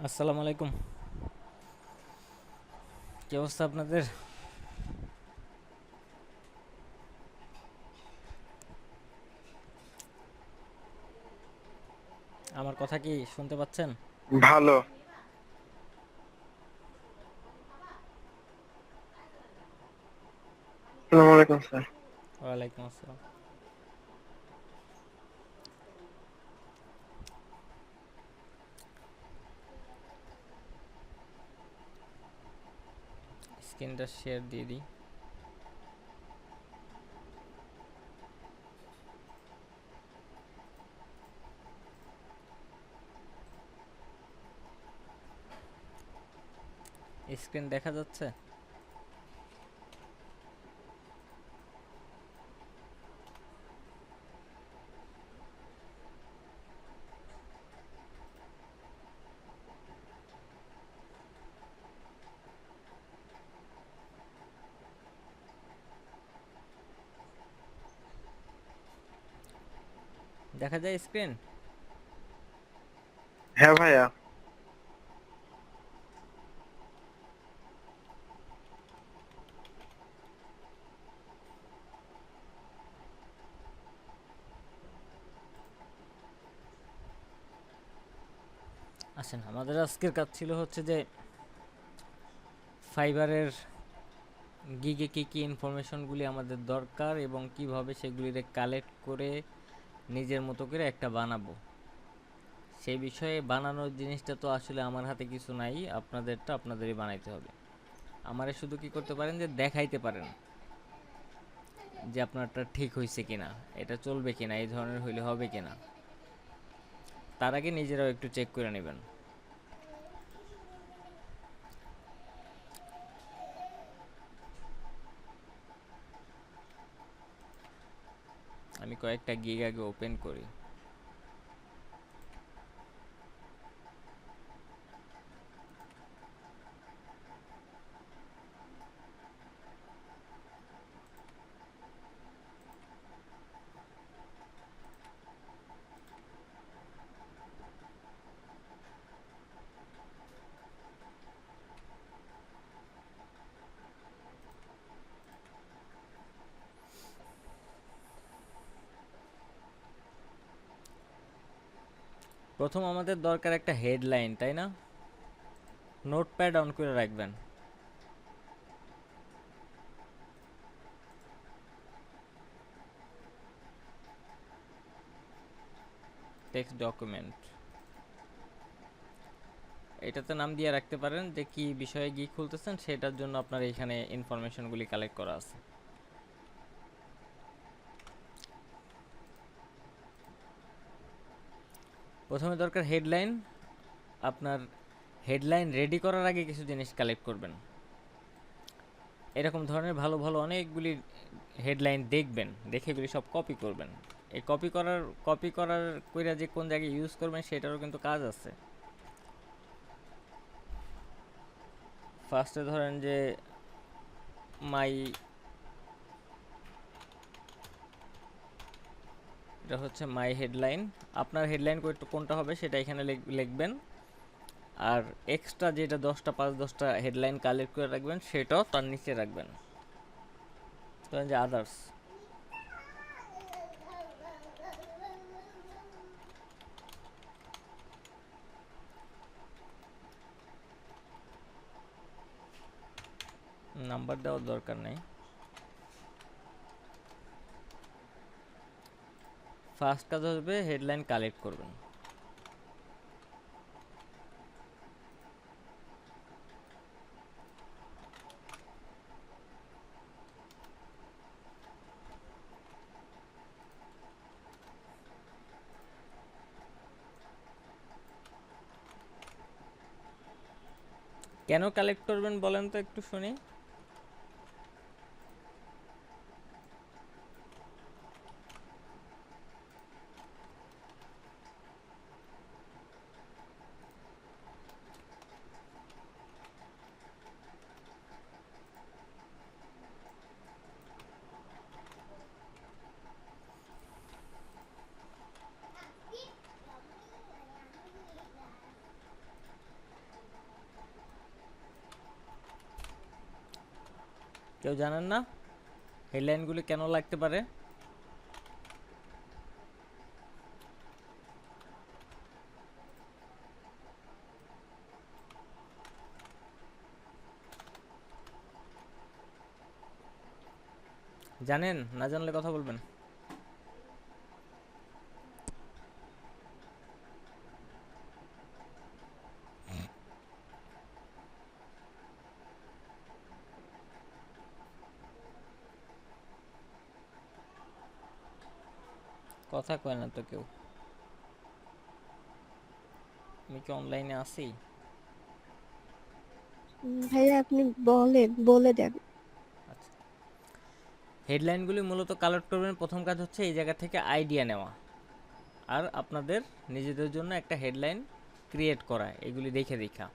আসসালামু আলাইকুম। কি অবস্থা আপনাদের? আমার কথা কি শুনতে পাচ্ছেন? ভালো। আসসালামু আলাইকুম স্যার। ওয়ালাইকুম আসসালাম। স্ক্রিনটা শেয়ার দিয়ে দিই। স্ক্রিন দেখা যাচ্ছে? দেখা যায় স্ক্রিন? হ্যাঁ ভাইয়া। আসেন, আমাদের আজকের কাজ ছিল হচ্ছে যে ফাইবারের গিগে কি কি ইনফরমেশনগুলি আমাদের দরকার এবং কিভাবে সেগুলিরে কালেক্ট করে নিজের মতো করে একটা বানাবো। সেই বিষয়ে বানানোর জিনিসটা তো আসলে আমার হাতে কিছু নাই, আপনাদেরটা আপনাদেরই বানাইতে হবে। আমারে শুধু কি করতে পারেন যে দেখাইতে পারেন যে আপনারটা ঠিক হয়েছে কিনা, এটা চলবে কিনা, এই ধরনের হইলে হবে কিনা। তার আগে নিজেরাও একটু চেক করে নেবেন। আমি কয়েকটা গিগ আগে ওপেন করি। প্রথম আমাদের দরকার একটা হেডলাইন, তাই না? নোটপ্যাড অন করে রাখবেন। টেক্সট ডকুমেন্ট, এটাতে নাম দিয়ে রাখতে পারেন যে কি বিষয়ে গিয়ে খুলতেছেন, সেটার জন্য আপনার এখানে ইনফরমেশনগুলি কালেক্ট করা আছে। প্রথমে দরকার হেডলাইন। আপনার হেডলাইন রেডি করার আগে কিছু জিনিস কালেক্ট করবেন। এরকম ধরনের ভালো ভালো অনেকগুলি হেডলাইন দেখবেন, দেখে এগুলি সব কপি করবেন। এই কপি করার কইরা যে কোন জায়গায় ইউজ করবেন সেটারও কিন্তু কাজ আছে। ফার্স্টে ধরেন যে মাই, এটা হচ্ছে মাই হেডলাইন। আপনার হেডলাইন কোনটা হবে সেটা এখানে লিখবেন। আর এক্সট্রা যেটা 10টা 5-10টা হেডলাইন কালেক্ট করে রাখবেন সেটাও তার নিচে রাখবেন। ধরেন যে আদার্স, নাম্বার দেওয়ার দরকার নেই। ফার্স্ট কাজ হবে হেডলাইন কালেক্ট করবেন। কেন কালেক্ট করবেন বলেন তো একটু শুনি। কেউ জানেন না হেডলাইনগুলি কেন লাগতে পারে? জানেন? না জানলে কথা বলবেন। কথা কয় না তো কেউ। আমি কি অনলাইনে আছি? ভাইয়া আপনি বলে দেন। আচ্ছা, হেডলাইনগুলি মূলত কালেক্ট করবেন। প্রথম কাজ হচ্ছে এই জায়গা থেকে আইডিয়া নেওয়া আর আপনাদের নিজেদের জন্য একটা হেডলাইন ক্রিয়েট করা, এগুলি দেখে দেখা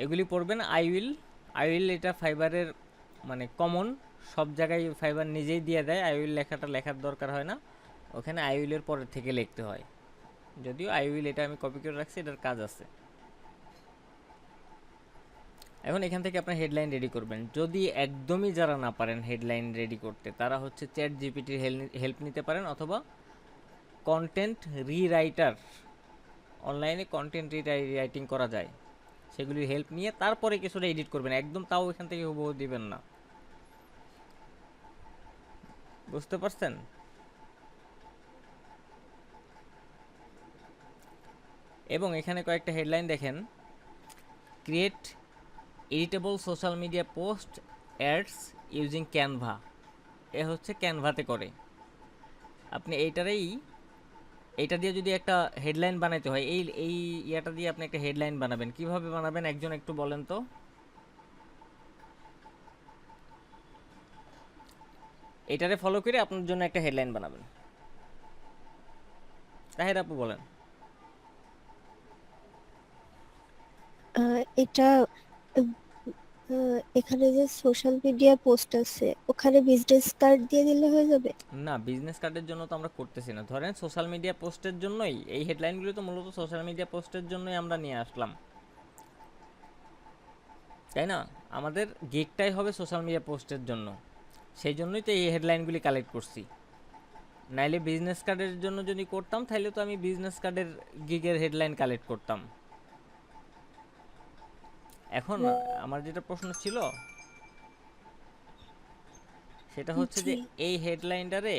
এগুলি পড়বেন। আই উইল এটা ফাইবারের মানে কমন, সব জায়গায় ফাইবার নিজেই দিয়ে দেয়। আই উইল লেখাটা লেখার দরকার হয় না, ওখানে আই উইলের পরের থেকে লিখতে হয়। যদিও আই উইল এটা আমি কপি করে রাখছি, এটার কাজ আছে। এখন এখান থেকে আপনার হেডলাইন রেডি করবেন। যদি একদমই যারা না পারেন হেডলাইন রেডি করতে, তারা হচ্ছে চ্যাট জিপিটির হেল্প নিতে পারেন, অথবা কন্টেন্ট রিরাইটার, অনলাইনে কন্টেন্ট রিরাইটিং করা যায়, সেগুলির হেল্প নিয়ে তারপরে কিছুটা এডিট করবেন। একদম তাও এখান থেকে হুবহু দিবেন না। বুঝতে পারছেন? এবং এখানে কয়েকটা হেডলাইন দেখেন। Create editable social media post ads using Canva. এ হচ্ছে ক্যানভাতে করে। আপনি এইটা দিয়ে যদি একটা হেডলাইন বানাইতে হয়, এই ইয়াটা দিয়ে আপনি একটা হেডলাইন বানাবেন। কিভাবে বানাবেন একজন একটু বলেন তো? এটারে ফলো করে আপনার জন্য একটা হেডলাইন বানাবেন। তাহের আপু বলেন। এটা এখানে যে সোশ্যাল মিডিয়া পোস্ট আছে ওখানে বিজনেস কার্ড দিয়ে দিলে হয়ে যাবে? না, বিজনেস কার্ডের জন্য তো আমরা করতেছি না। ধরেন সোশ্যাল মিডিয়া পোস্টের জন্যই এই হেডলাইনগুলো, তো মূলত সোশ্যাল মিডিয়া পোস্টের জন্যই আমরা নিয়ে আসলাম, তাই না? আমাদের গিগটাই হবে সোশ্যাল মিডিয়া পোস্টের জন্য, সেই জন্যই তো এই হেডলাইনগুলি কালেক্ট করছি। নাইলে বিজনেস কার্ডের জন্য যদি করতাম, তাহলে তো আমি বিজনেস কার্ডের গিগের হেডলাইন কালেক্ট করতাম। এখন আমার যেটা প্রশ্ন ছিল সেটা হচ্ছে যে জি, এই হেডলাইনটারে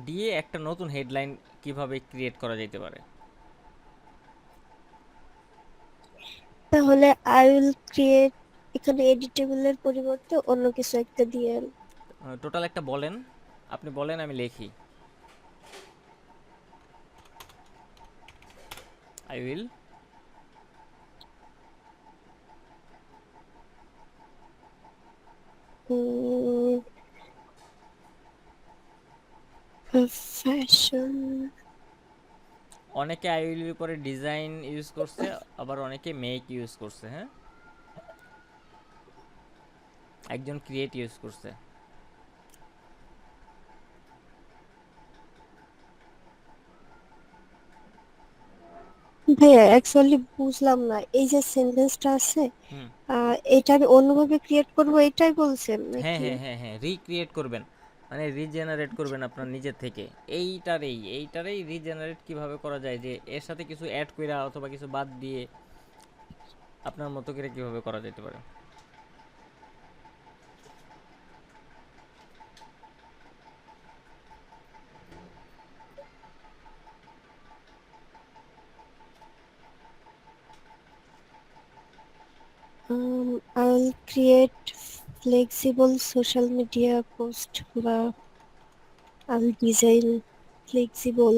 দিয়ে একটা নতুন হেডলাইন কিভাবে ক্রিয়েট করা যেতে পারে। তাহলে আই উইল ক্রিয়েট, এখানে এডিটেবলের পরিবর্তে অন্য কিছু একটা দিয়ে। টোটাল একটা বলেন, আপনি বলেন, আমি লিখি। I will fashion. অনেকে আই উইলের উপরে ডিজাইন ইউজ করছে, আবার অনেকে মেক ইউজ করছে। হ্যাঁ, একজন ক্রিয়েট ইউজ করছে। ভাইয়া অ্যাকচুয়ালি বুঝলাম না, এই যে সেন্টেন্সটা আছে হুম, এটা আমি অন্যভাবে ক্রিয়েট করব এটাই বলছেন হ্যাঁ নাকি? হ্যাঁ হ্যাঁ হ্যাঁ, রিক্রিয়েট করবেন, মানে রিজেনারেট করবেন আপনার নিজের থেকে। এইটারেই রিজেনারেট কিভাবে করা যায়, যে এর সাথে কিছু অ্যাড কইরা অথবা কিছু বাদ দিয়ে আপনার মতো করে কিভাবে করা যেতে পারে। I will create flexible social media post, বা I will design flexible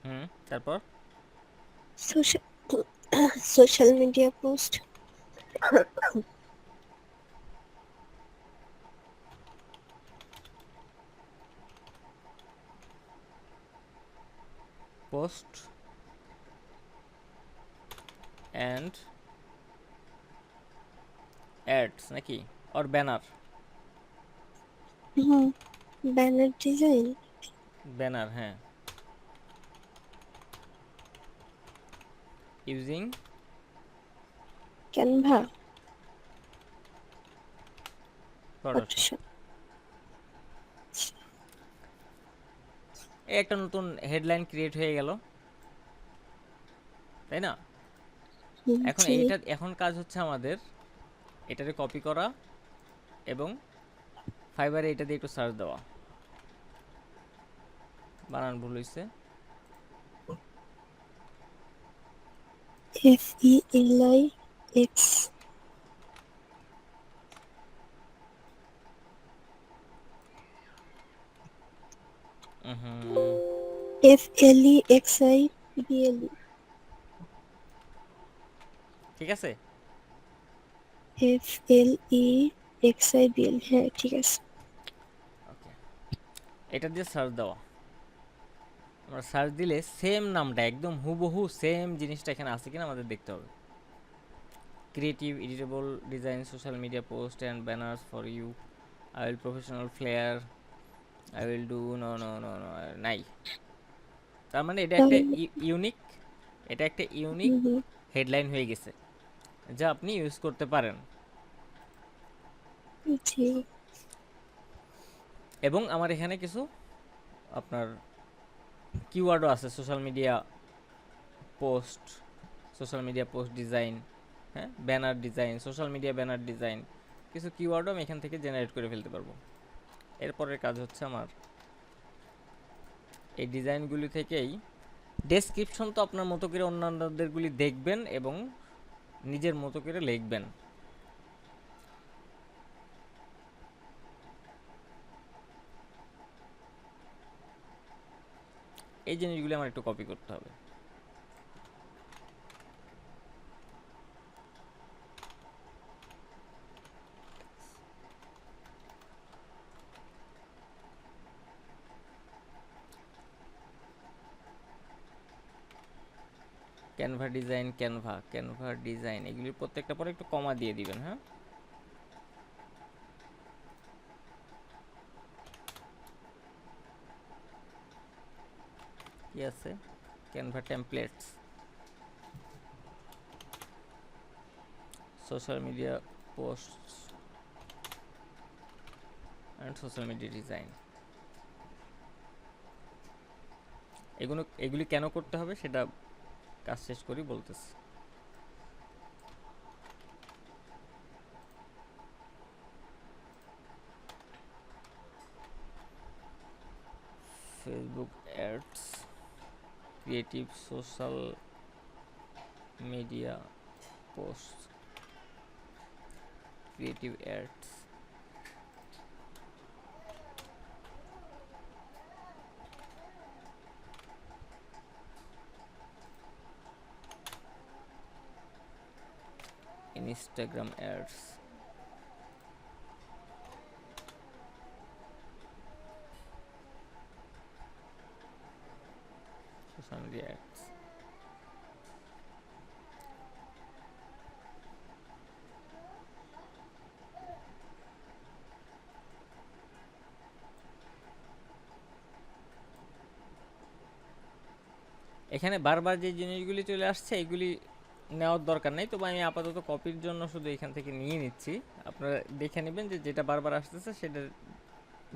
hmm, তারপর social social media post. Post and ads নাকি, or banner? Hmm, banner design. Banner, হ্যাঁ। Using Canva, Photoshop. ফটোশপ। এই একটা নতুন হেডলাইন ক্রিয়েট হয়ে গেল, তাই না? এখন জি। এখন কাজ হচ্ছে আমাদের এটারে কপি করা এবং ফাইবারে এটা দিয়ে একটু সার্চ দেওয়া। বানান ভুল হয়েছে। FELIX, হুম, FLEXIBLE, ঠিক আছে। FLEXIBL, হ্যাঁ ঠিক আছে। ওকে, এটা দিয়ে সার্চ দেওয়া। আমরা সার্চ দিলে সেম নামটা একদম হুবহু সেম জিনিসটা এখানে আছে কিনা আমাদের দেখতে হবে। Creative editable design social media post and banners for you, I will professional flair, I will do no no no no, নাই। তার মানে এটা একটা তাহলে ইউনিক, এটা একটা ইউনিক হুম, হেডলাইন হয়ে গেছে যা আপনি ইউজ করতে পারেন। জি। এবং আমার এখানে কিছু আপনার কিওয়ার্ডও আছে, social media post, social media post design, হ্যাঁ, banner design, social media banner design, কিছু কিওয়ার্ডও আমি এখান থেকে জেনারেট করে ফেলতে পারবো। এরপরের কাজ হচ্ছে আমার এই ডিজাইনগুলি থেকেই ডেসক্রিপশন তো আপনার মতো করে অন্যান্যদেরগুলি দেখবেন এবং নিজের মতো করে লিখবেন। এই জিনিসগুলি আমার একটু কপি করতে হবে। ক্যানভা ডিজাইন, ক্যানভা ডিজাইন, এগুলির প্রত্যেকটা পরে একটু কমা দিয়ে দিবেন। হ্যাঁ, কি আছে, Canva templates, social media post and social media design. এগুলি কেন করতে হবে সেটা কাজ শেষ করি বলতেছি। Facebook ads, creative social media post, creative ads, Instagram ads, social media ads. এখানে বারবার যে জিনিসগুলি চলে আসছে এগুলি নেওয়ার দরকার নেই, তবে আমি আপাতত কপির জন্য শুধু এখান থেকে নিয়ে নিচ্ছি। আপনারা দেখে নেবেন যে যেটা বারবার আসতেছে সেটা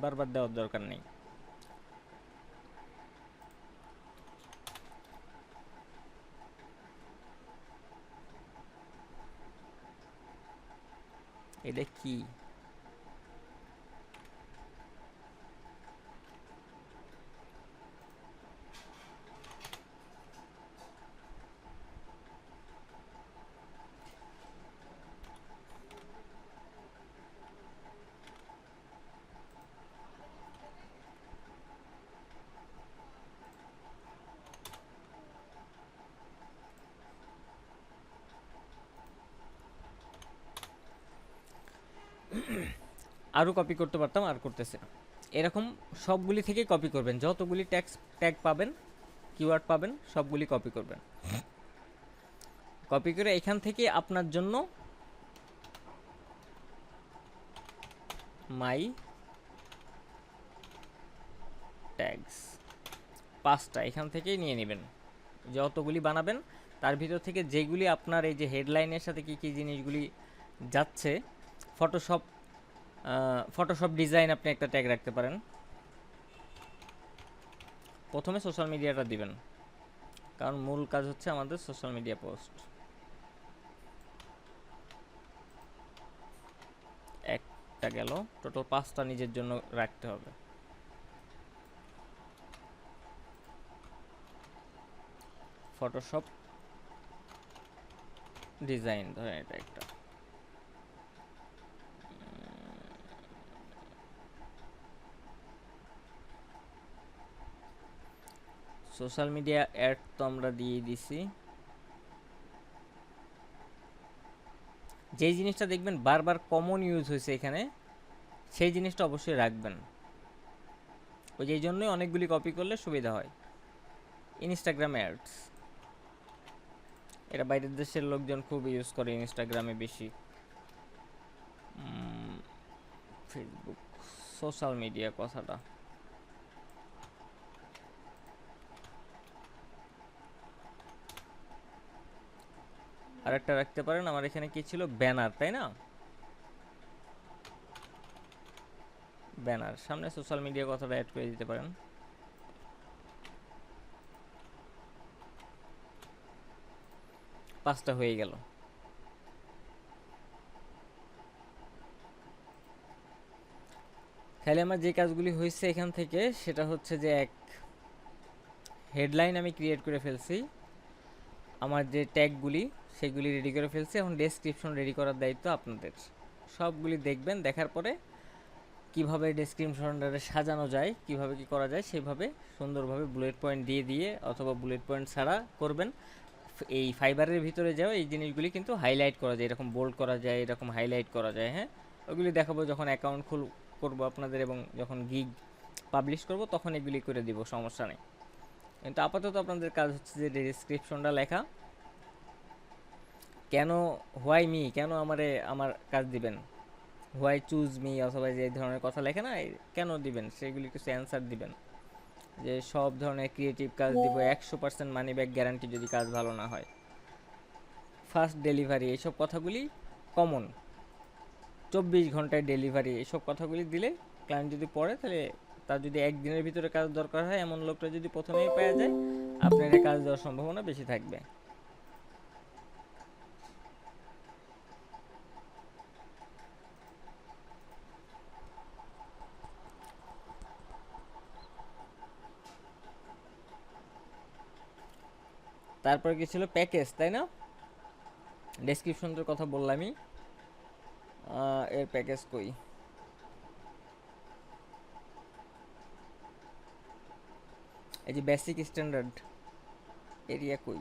বারবার দেওয়ার দরকার নেই। এটা কি? আরও কপি করতে পারতাম, আর করতেছে না। এরকম সবগুলি থেকে কপি করবেন, যতগুলি ট্যাগ পাবেন, কিওয়ার্ড পাবেন, সবগুলি কপি করবেন। কপি করে এখান থেকে আপনার জন্য মাই ট্যাগস 5টা এখান থেকেই নিয়ে নেবেন। যতগুলি বানাবেন তার ভিতর থেকে যেগুলি আপনার এই যে হেডলাইনের সাথে কী কী জিনিসগুলি যাচ্ছে, ফটোশপ ফটোশপ ডিজাইন আপনি একটা ট্যাগ রাখতে পারেন। প্রথমে সোশ্যাল মিডিয়াটা দিবেন, কারণ মূল কাজ হচ্ছে আমাদের সোশ্যাল মিডিয়া পোস্ট। একটা গেল, টোটাল 5টা নিজের জন্য রাখতে হবে। ফটোশপ ডিজাইন ধরেন এটা একটা। সোশ্যাল মিডিয়া অ্যাড তো আমরা দিয়ে দিছি। যেই জিনিসটা দেখবেন বারবার কমন ইউজ হয়েছে এখানে, সেই জিনিসটা অবশ্যই রাখবেন। ওই যেই জন্যই অনেকগুলি কপি করলে সুবিধা হয়। ইনস্টাগ্রাম অ্যাডস, এটা বাইরের দেশের লোকজন খুব ইউজ করে ইনস্টাগ্রামে বেশি। ফেসবুক, সোশ্যাল মিডিয়া কথাটা আরেকটা রাখতে পারেন। আমার এখানে কি ছিল, ব্যানার, তাই না? ব্যানার, সামনে সোশ্যাল মিডিয়া কথাটা অ্যাড করে দিতে পারেন। পাঁচটা হয়ে গেল। তাহলে আমার যে কাজগুলি হয়েছে এখান থেকে, সেটা হচ্ছে যে এক হেডলাইন আমি ক্রিয়েট করে ফেলছি, আমার যে ট্যাগগুলি সেগুলি রেডি করে ফেলছি। এখন ডেসক্রিপশন রেডি করার দায়িত্ব আপনাদের। সবগুলি দেখবেন, দেখার পরে কিভাবে ডেসক্রিপশনটা সাজানো যায়, কিভাবে কি করা যায়, সেভাবে সুন্দরভাবে বুলেট পয়েন্ট দিয়ে দিয়ে অথবা বুলেট পয়েন্ট ছাড়া করবেন। এই ফাইবারের ভিতরে যাও, এই জিনিসগুলি কিন্তু হাইলাইট করা যায়, এরকম বোল্ড করা যায়, এরকম হাইলাইট করা যায়। হ্যাঁ, ওগুলি দেখাবো যখন অ্যাকাউন্ট করবো আপনাদের, এবং যখন গিগ পাবলিশ করব তখন এগুলি করে দিব, সমস্যা নেই। কিন্তু আপাতত আপনাদের কাজ হচ্ছে যে ডেসক্রিপশনটা লেখা। কেন, হোয়াই মি, কেন আমার কাজ দিবেন, হোয়াই চুজ মি, অথবা যে ধরনের কথা লেখে না, কেন দিবেন, সেগুলি কিছু অ্যান্সার দিবেন। যে সব ধরনের ক্রিয়েটিভ কাজ দিব, 100% মানি ব্যাক গ্যারান্টি যদি কাজ ভালো না হয়, ফাস্ট ডেলিভারি, এইসব কথাগুলি কমন, 24 ঘন্টায় ডেলিভারি, এইসব কথাগুলি দিলে ক্লায়েন্ট যদি পড়ে, তাহলে তার যদি একদিনের ভিতরে কাজ দরকার হয়, এমন লোকটা যদি প্রথমেই পাওয়া যায়, আপনার কাজ দেওয়ার সম্ভাবনা বেশি থাকবে। তারপরে কি ছিল, প্যাকেজ, তাই না? ডেসক্রিপশনের কথা বললামই, এর প্যাকেজ কই, এই যে বেসিক স্ট্যান্ডার্ড এরিয়া কই,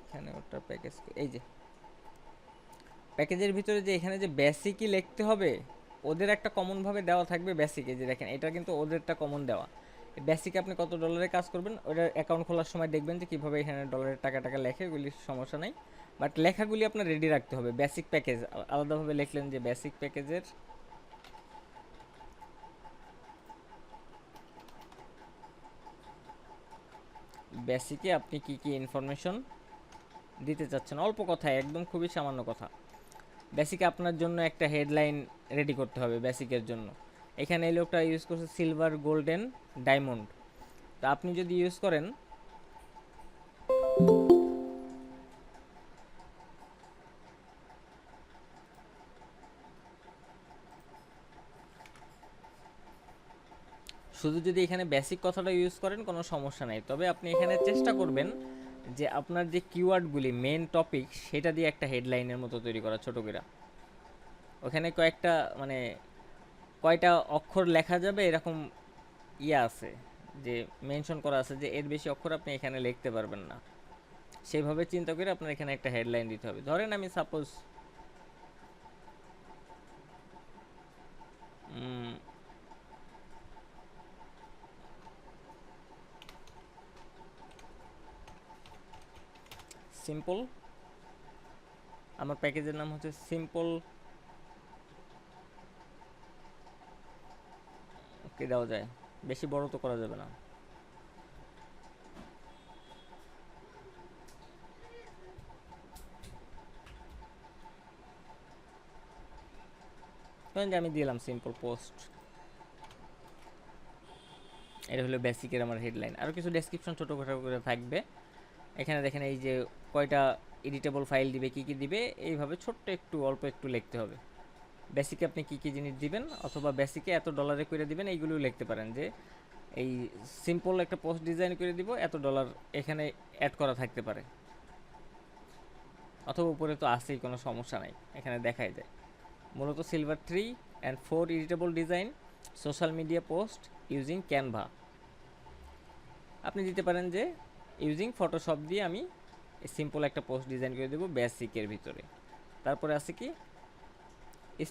এখানে ওটা প্যাকেজ, এই যে প্যাকেজের ভিতরে যে এখানে যে বেসিকই লিখতে হবে, ওদের একটা কমন ভাবে দেওয়া থাকবে বেসিক। এই যে দেখেন, এটা কিন্তু ওদেরটা কমন দেওয়া। বেসিকে আপনি কত ডলারে কাজ করবেন, ওটা অ্যাকাউন্ট খোলার সময় দেখবেন যে কীভাবে এখানে ডলারের টাকা টাকা লেখে, ওগুলি সমস্যা নাই। বাট লেখাগুলি আপনার রেডি রাখতে হবে। বেসিক প্যাকেজ আলাদাভাবে লিখলেন যে বেসিক প্যাকেজের বেসিকে আপনি কি কি ইনফরমেশন দিতে চাচ্ছেন, অল্প কথায়, একদম খুবই সামান্য কথা। বেসিকে আপনার জন্য একটা হেডলাইন রেডি করতে হবে বেসিকের জন্য। এখানে এই লোকটা ইউজ করছে সিলভার, গোল্ডেন, ডায়মন্ড। তো আপনি যদি ইউজ করেন শুধু যদি এখানে বেসিক কথাটা ইউজ করেন, কোনো সমস্যা নাই। তবে আপনি এখানে চেষ্টা করবেন যে আপনার যে কিওয়ার্ডগুলি মেন টপিক, সেটা দিয়ে একটা হেডলাইনের মতো তৈরি করা, ছোটো করে। ওখানে কয়েকটা মানে কয়টা অক্ষর লেখা যাবে এরকম ইয়ে আছে, যে মেনশন করা আছে যে এর বেশি অক্ষর আপনি এখানে লিখতে পারবেন না। সেইভাবে চিন্তা করে আপনার এখানে একটা হেডলাইন দিতে হবে। ধরেন আমি সাপোজ সিম্পল, আমার প্যাকেজের নাম হচ্ছে সিম্পল, ওকে দেওয়া যায়, বেশি বড় তো করা যাবে না। ধরেন যে আমি দিলাম সিম্পল পোস্ট, এটা হলো বেসিকের আমার হেডলাইন। আরও কিছু ডেসক্রিপশন ছোটোখাটো করে থাকবে। এখানে দেখেন এই যে কয়টা এডিটেবল ফাইল দিবে, কী কী দিবে, এইভাবে ছোট্ট একটু অল্প একটু লিখতে হবে। বেসিকে আপনি কী কী জিনিস দিবেন, অথবা বেসিকে এত ডলারে করে দিবেন, এইগুলোও লিখতে পারেন যে এই সিম্পল একটা পোস্ট ডিজাইন করে দিব, এত ডলার এখানে অ্যাড করা থাকতে পারে, অথবা উপরে তো আসেই, কোনো সমস্যা নাই, এখানে দেখাই যায়। মূলত silver 3 and 4 editable design social media post using Canva. আপনি দিতে পারেন যে ইউজিং ফটোশপ দিয়ে আমি সিম্পল একটা পোস্ট ডিজাইন করে দেবো বেসিকের ভিতরে। তারপরে আছে কি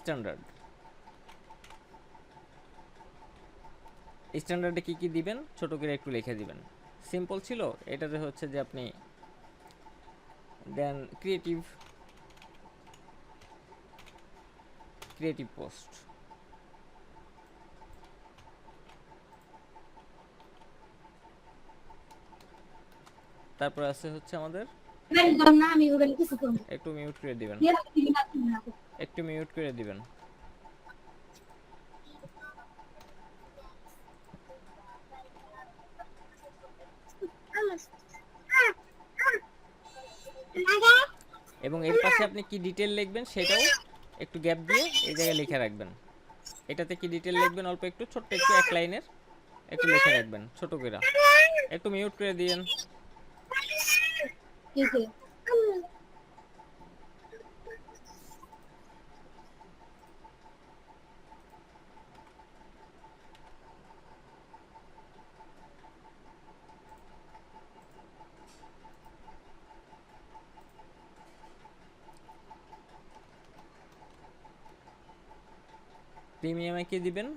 স্ট্যান্ডার্ড। স্ট্যান্ডার্ডে কী কী দিবেন ছোটো করে একটু লিখে দিবেন। সিম্পল ছিল, এটাতে হচ্ছে যে আপনি দেন ক্রিয়েটিভ পোস্ট। তারপর আছে হচ্ছে আমাদের একটু মিউট করে দিবেন, একটু মিউট করে দিবেন। এবং এর পাশে আপনি কি ডিটেল লিখবেন সেটাও একটু গ্যাপ দিয়ে এই জায়গায় লিখে রাখবেন। এটাতে কি ডিটেল লিখবেন অল্প একটু, ছোট্ট একটু এক লাইনের একটু লিখে রাখবেন ছোট করে। একটু মিউট করে দিয়েন। প্রিমিয়ামে কি দিবেন,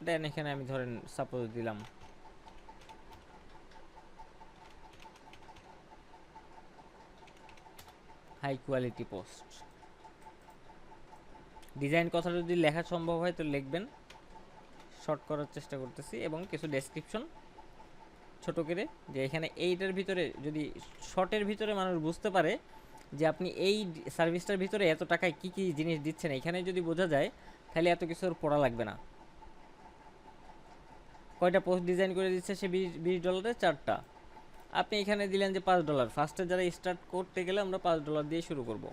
দেন এখানে আমি ধরেন সাপোজ দিলাম হাই কোয়ালিটি পোস্ট। ডিজাইন কথাটা যদি লেখা সম্ভব হয় তো লিখবেন, শর্ট করার চেষ্টা করতেছি। এবং কিছু ডেসক্রিপশন ছোট করে, যে এখানে এইটার ভিতরে যদি শর্টের ভিতরে মানুষ বুঝতে পারে যে আপনি এই সার্ভিসটার ভিতরে এত টাকায় কি কি জিনিস দিচ্ছেন, এখানে যদি বোঝা যায় তাহলে এত কিছুর পড়া লাগবে না। কয়টা পোস্ট ডিজাইন করে দিচ্ছে সে $20 4টা, আপনি এখানে দিলেন যে $5। ফার্স্টে যারা স্টার্ট করতে গেলে আমরা $5 দিয়ে শুরু করব।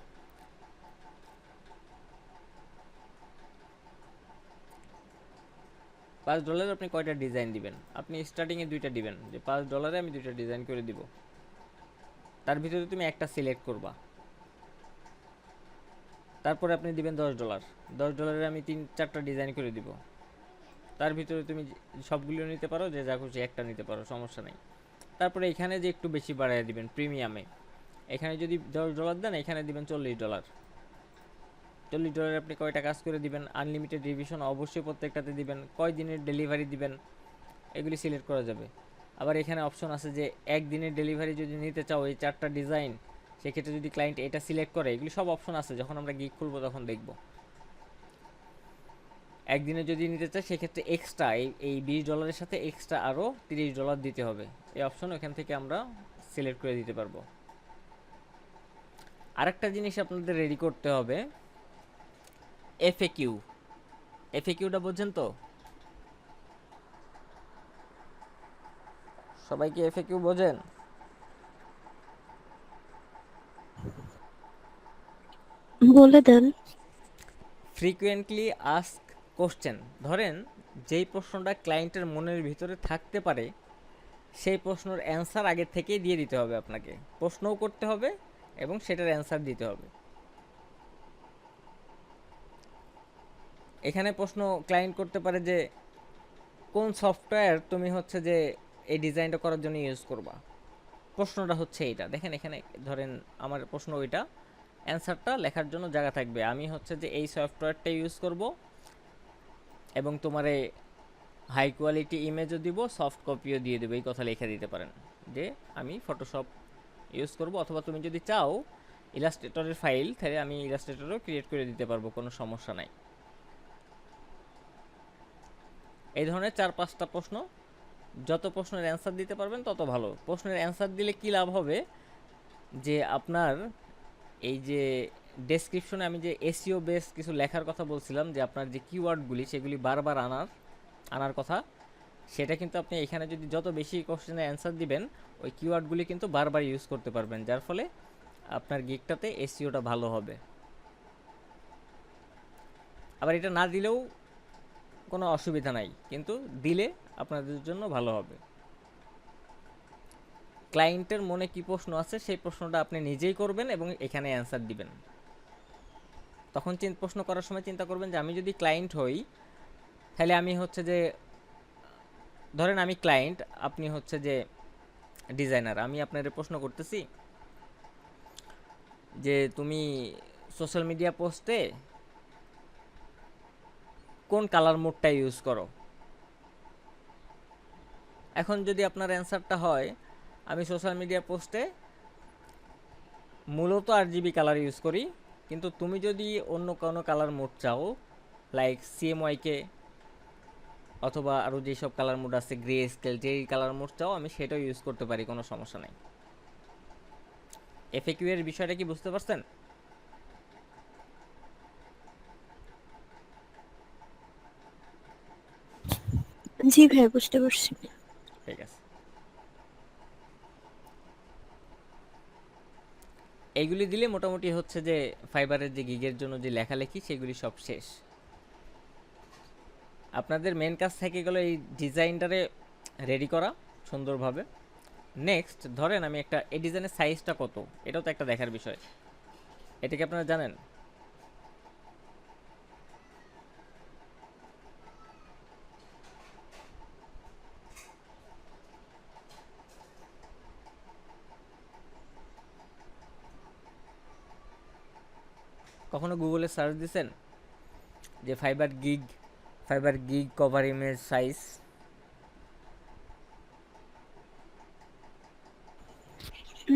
$5 আপনি কয়টা ডিজাইন দিবেন, আপনি স্টার্টিংয়ে 2টা দিবেন, যে $5 আমি 2টা ডিজাইন করে দিব। তার ভিতরে তুমি একটা সিলেক্ট করবা। তারপরে আপনি দিবেন $10, $10 আমি 3-4টা ডিজাইন করে দিব। তার ভিতরে তুমি সবগুলো নিতে পারো, যে যা খুশি একটা নিতে পারো, সমস্যা নেই। তারপরে এখানে যে একটু বেশি বাড়ায় দিবেন প্রিমিয়ামে, এখানে যদি $10 দেন এখানে দিবেন $40। $40 আপনি কয়টা কাজ করে দিবেন, আনলিমিটেড রিভিশন অবশ্যই প্রত্যেকটাতে দিবেন, কয় দিনের ডেলিভারি দিবেন এগুলি সিলেক্ট করা যাবে। আবার এখানে অপশন আছে যে একদিনের ডেলিভারি যদি নিতে চাও এই 4টা ডিজাইন, সেক্ষেত্রে যদি ক্লায়েন্ট এটা সিলেক্ট করে, এগুলি সব অপশন আছে, যখন আমরা গিগ খুলবো তখন দেখব। একদিনে যদি নিতে চাই সেক্ষেত্রে এক্সট্রা এই $20 সাথে এক্সট্রা আরও $30 দিতে হবে। এই অপশন ওখান থেকে আমরা সিলেক্ট করে দিতে পারবো। আরেকটা জিনিস আপনাদের রেডি করতে হবে, এফএকিউ। এফএকিউটা বোঝেন তো সবাই, কি এফএকিউ বোঝেন? বলে দেন। Frequently ask question. ধরেন যেই প্রশ্নটা ক্লায়েন্টের মনের ভিতরে থাকতে পারে সেই প্রশ্নের অ্যান্সার আগে থেকেই দিয়ে দিতে হবে আপনাকে, প্রশ্নও করতে হবে এবং সেটার অ্যান্সার দিতে হবে। এখানে প্রশ্ন ক্লায়েন্ট করতে পারে যে কোন সফটওয়্যার তুমি হচ্ছে যে এই ডিজাইনটা করার জন্য ইউজ করবা, প্রশ্নটা হচ্ছে এইটা। দেখেন এখানে ধরেন আমার প্রশ্ন ওইটা, অ্যান্সারটা লেখার জন্য জায়গা থাকবে, আমি হচ্ছে যে এই সফটওয়্যারটা ইউজ করব এবং তোমারে হাই কোয়ালিটি ইমেজও দিব, সফট কপিও দিয়ে দেবো, এই কথা লিখে দিতে পারেন যে আমি ফটোশপ ইউজ করব। অথবা তুমি যদি চাও ইলাস্ট্রেটরের ফাইল, তাহলে আমি ইলাস্ট্রেটরও ক্রিয়েট করে দিতে পারবো, কোনো সমস্যা নাই। এই ধরনের 4-5টা প্রশ্ন যত প্রশ্নের অ্যান্সার দিতে পারবেন তত ভালো। প্রশ্নের অ্যান্সার দিলে কি লাভ হবে, যে আপনার এই যে ডেসক্রিপশনে আমি যে এসইও বেস কিছু লেখার কথা বলছিলাম, যে আপনার যে কিওয়ার্ডগুলি সেগুলি বারবার আনার কথা, সেটা কিন্তু আপনি এখানে যদি যত বেশি কোশ্চেনের অ্যান্সার দিবেন ওই কিওয়ার্ডগুলি কিন্তু বারবার ইউজ করতে পারবেন, যার ফলে আপনার গিগটাতে এসইওটা ভালো হবে। আবার এটা না দিলেও কোনো অসুবিধা নাই, কিন্তু দিলে আপনাদের জন্য ভালো হবে। ক্লায়েন্টের মনে কি প্রশ্ন আছে সেই প্রশ্নটা আপনি নিজেই করবেন এবং এখানে অ্যান্সার দিবেন। তখন প্রশ্ন করার সময় চিন্তা করবেন যে আমি যদি ক্লায়েন্ট হই, তাহলে আমি হচ্ছে যে, ধরেন আমি ক্লায়েন্ট, আপনি হচ্ছে যে ডিজাইনার, আমি আপনার প্রশ্ন করতেছি যে তুমি সোশ্যাল মিডিয়া পোস্টে কোন কালার মোডটা ইউজ করো। এখন যদি আপনার অ্যান্সারটা হয় আমি সোশ্যাল মিডিয়া পোস্টে মূলত RGB কালার ইউজ করি, কিন্তু তুমি যদি অন্য কোনো কালার মোড চাও, লাইক CMYK অথবা আরও যেসব কালার মোড আছে, গ্রে স্কেল, যেই কালার মোড চাও আমি সেটাও ইউজ করতে পারি, কোনো সমস্যা নাই। FAQ এর বিষয়টা কি বুঝতে পারছেন? জি ভাইয়া, বুঝতে পারছি। ঠিক আছে, এইগুলি দিলে মোটামুটি হচ্ছে যে ফাইবারের যে গিগের জন্য যে লেখালেখি সেগুলি সব শেষ। আপনাদের মেন কাজ থেকে গেল এই ডিজাইনটারে রেডি করা সুন্দরভাবে। নেক্সট ধরেন আমি একটা, এই ডিজাইনের সাইজটা কত, এটাও তো একটা দেখার বিষয়। এটা কি আপনারা জানেন? কখনো গুগলে সার্চ দিছেন যে fibre gig cover image size?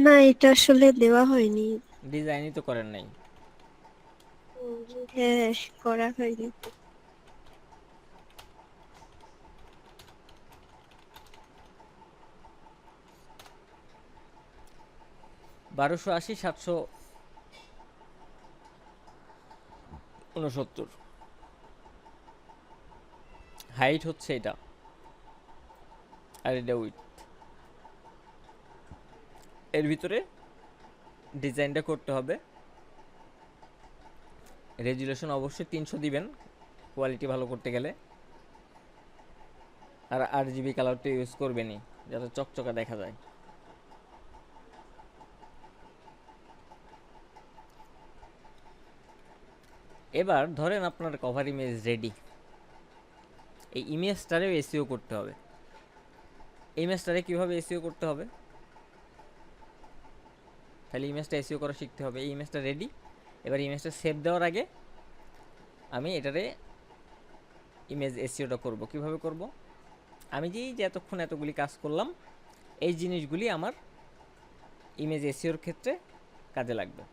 না, এটা আসলে দেওয়া হয়নি। ডিজাইনই তো করেন নাই। হ্যাঁ, করা হয়নি। 1280 769, হাইট হচ্ছে এটা, আর এটা উইথ। এর ভিতরে ডিজাইনটা করতে হবে। রেজুলেশন অবশ্যই 300 দিবেন কোয়ালিটি ভালো করতে গেলে, আর RGB কালারটা ইউজ করবেনই যাতে চকচকা দেখা যায়। এবার ধরেন আপনার কভার ইমেজ রেডি, এই ইমেজটারেও এসইও করতে হবে। ইমেজটারে কীভাবে এসইও করতে হবে, তাহলে ইমেজটা এসইও করা শিখতে হবে। এই ইমেজটা রেডি, এবার ইমেজটা সেভ দেওয়ার আগে আমি এটারে ইমেজ এসইওটা করব। কিভাবে করব, আমি যে এতক্ষণ এতগুলি কাজ করলাম এই জিনিসগুলি আমার ইমেজ এসইওর ক্ষেত্রে কাজে লাগবে।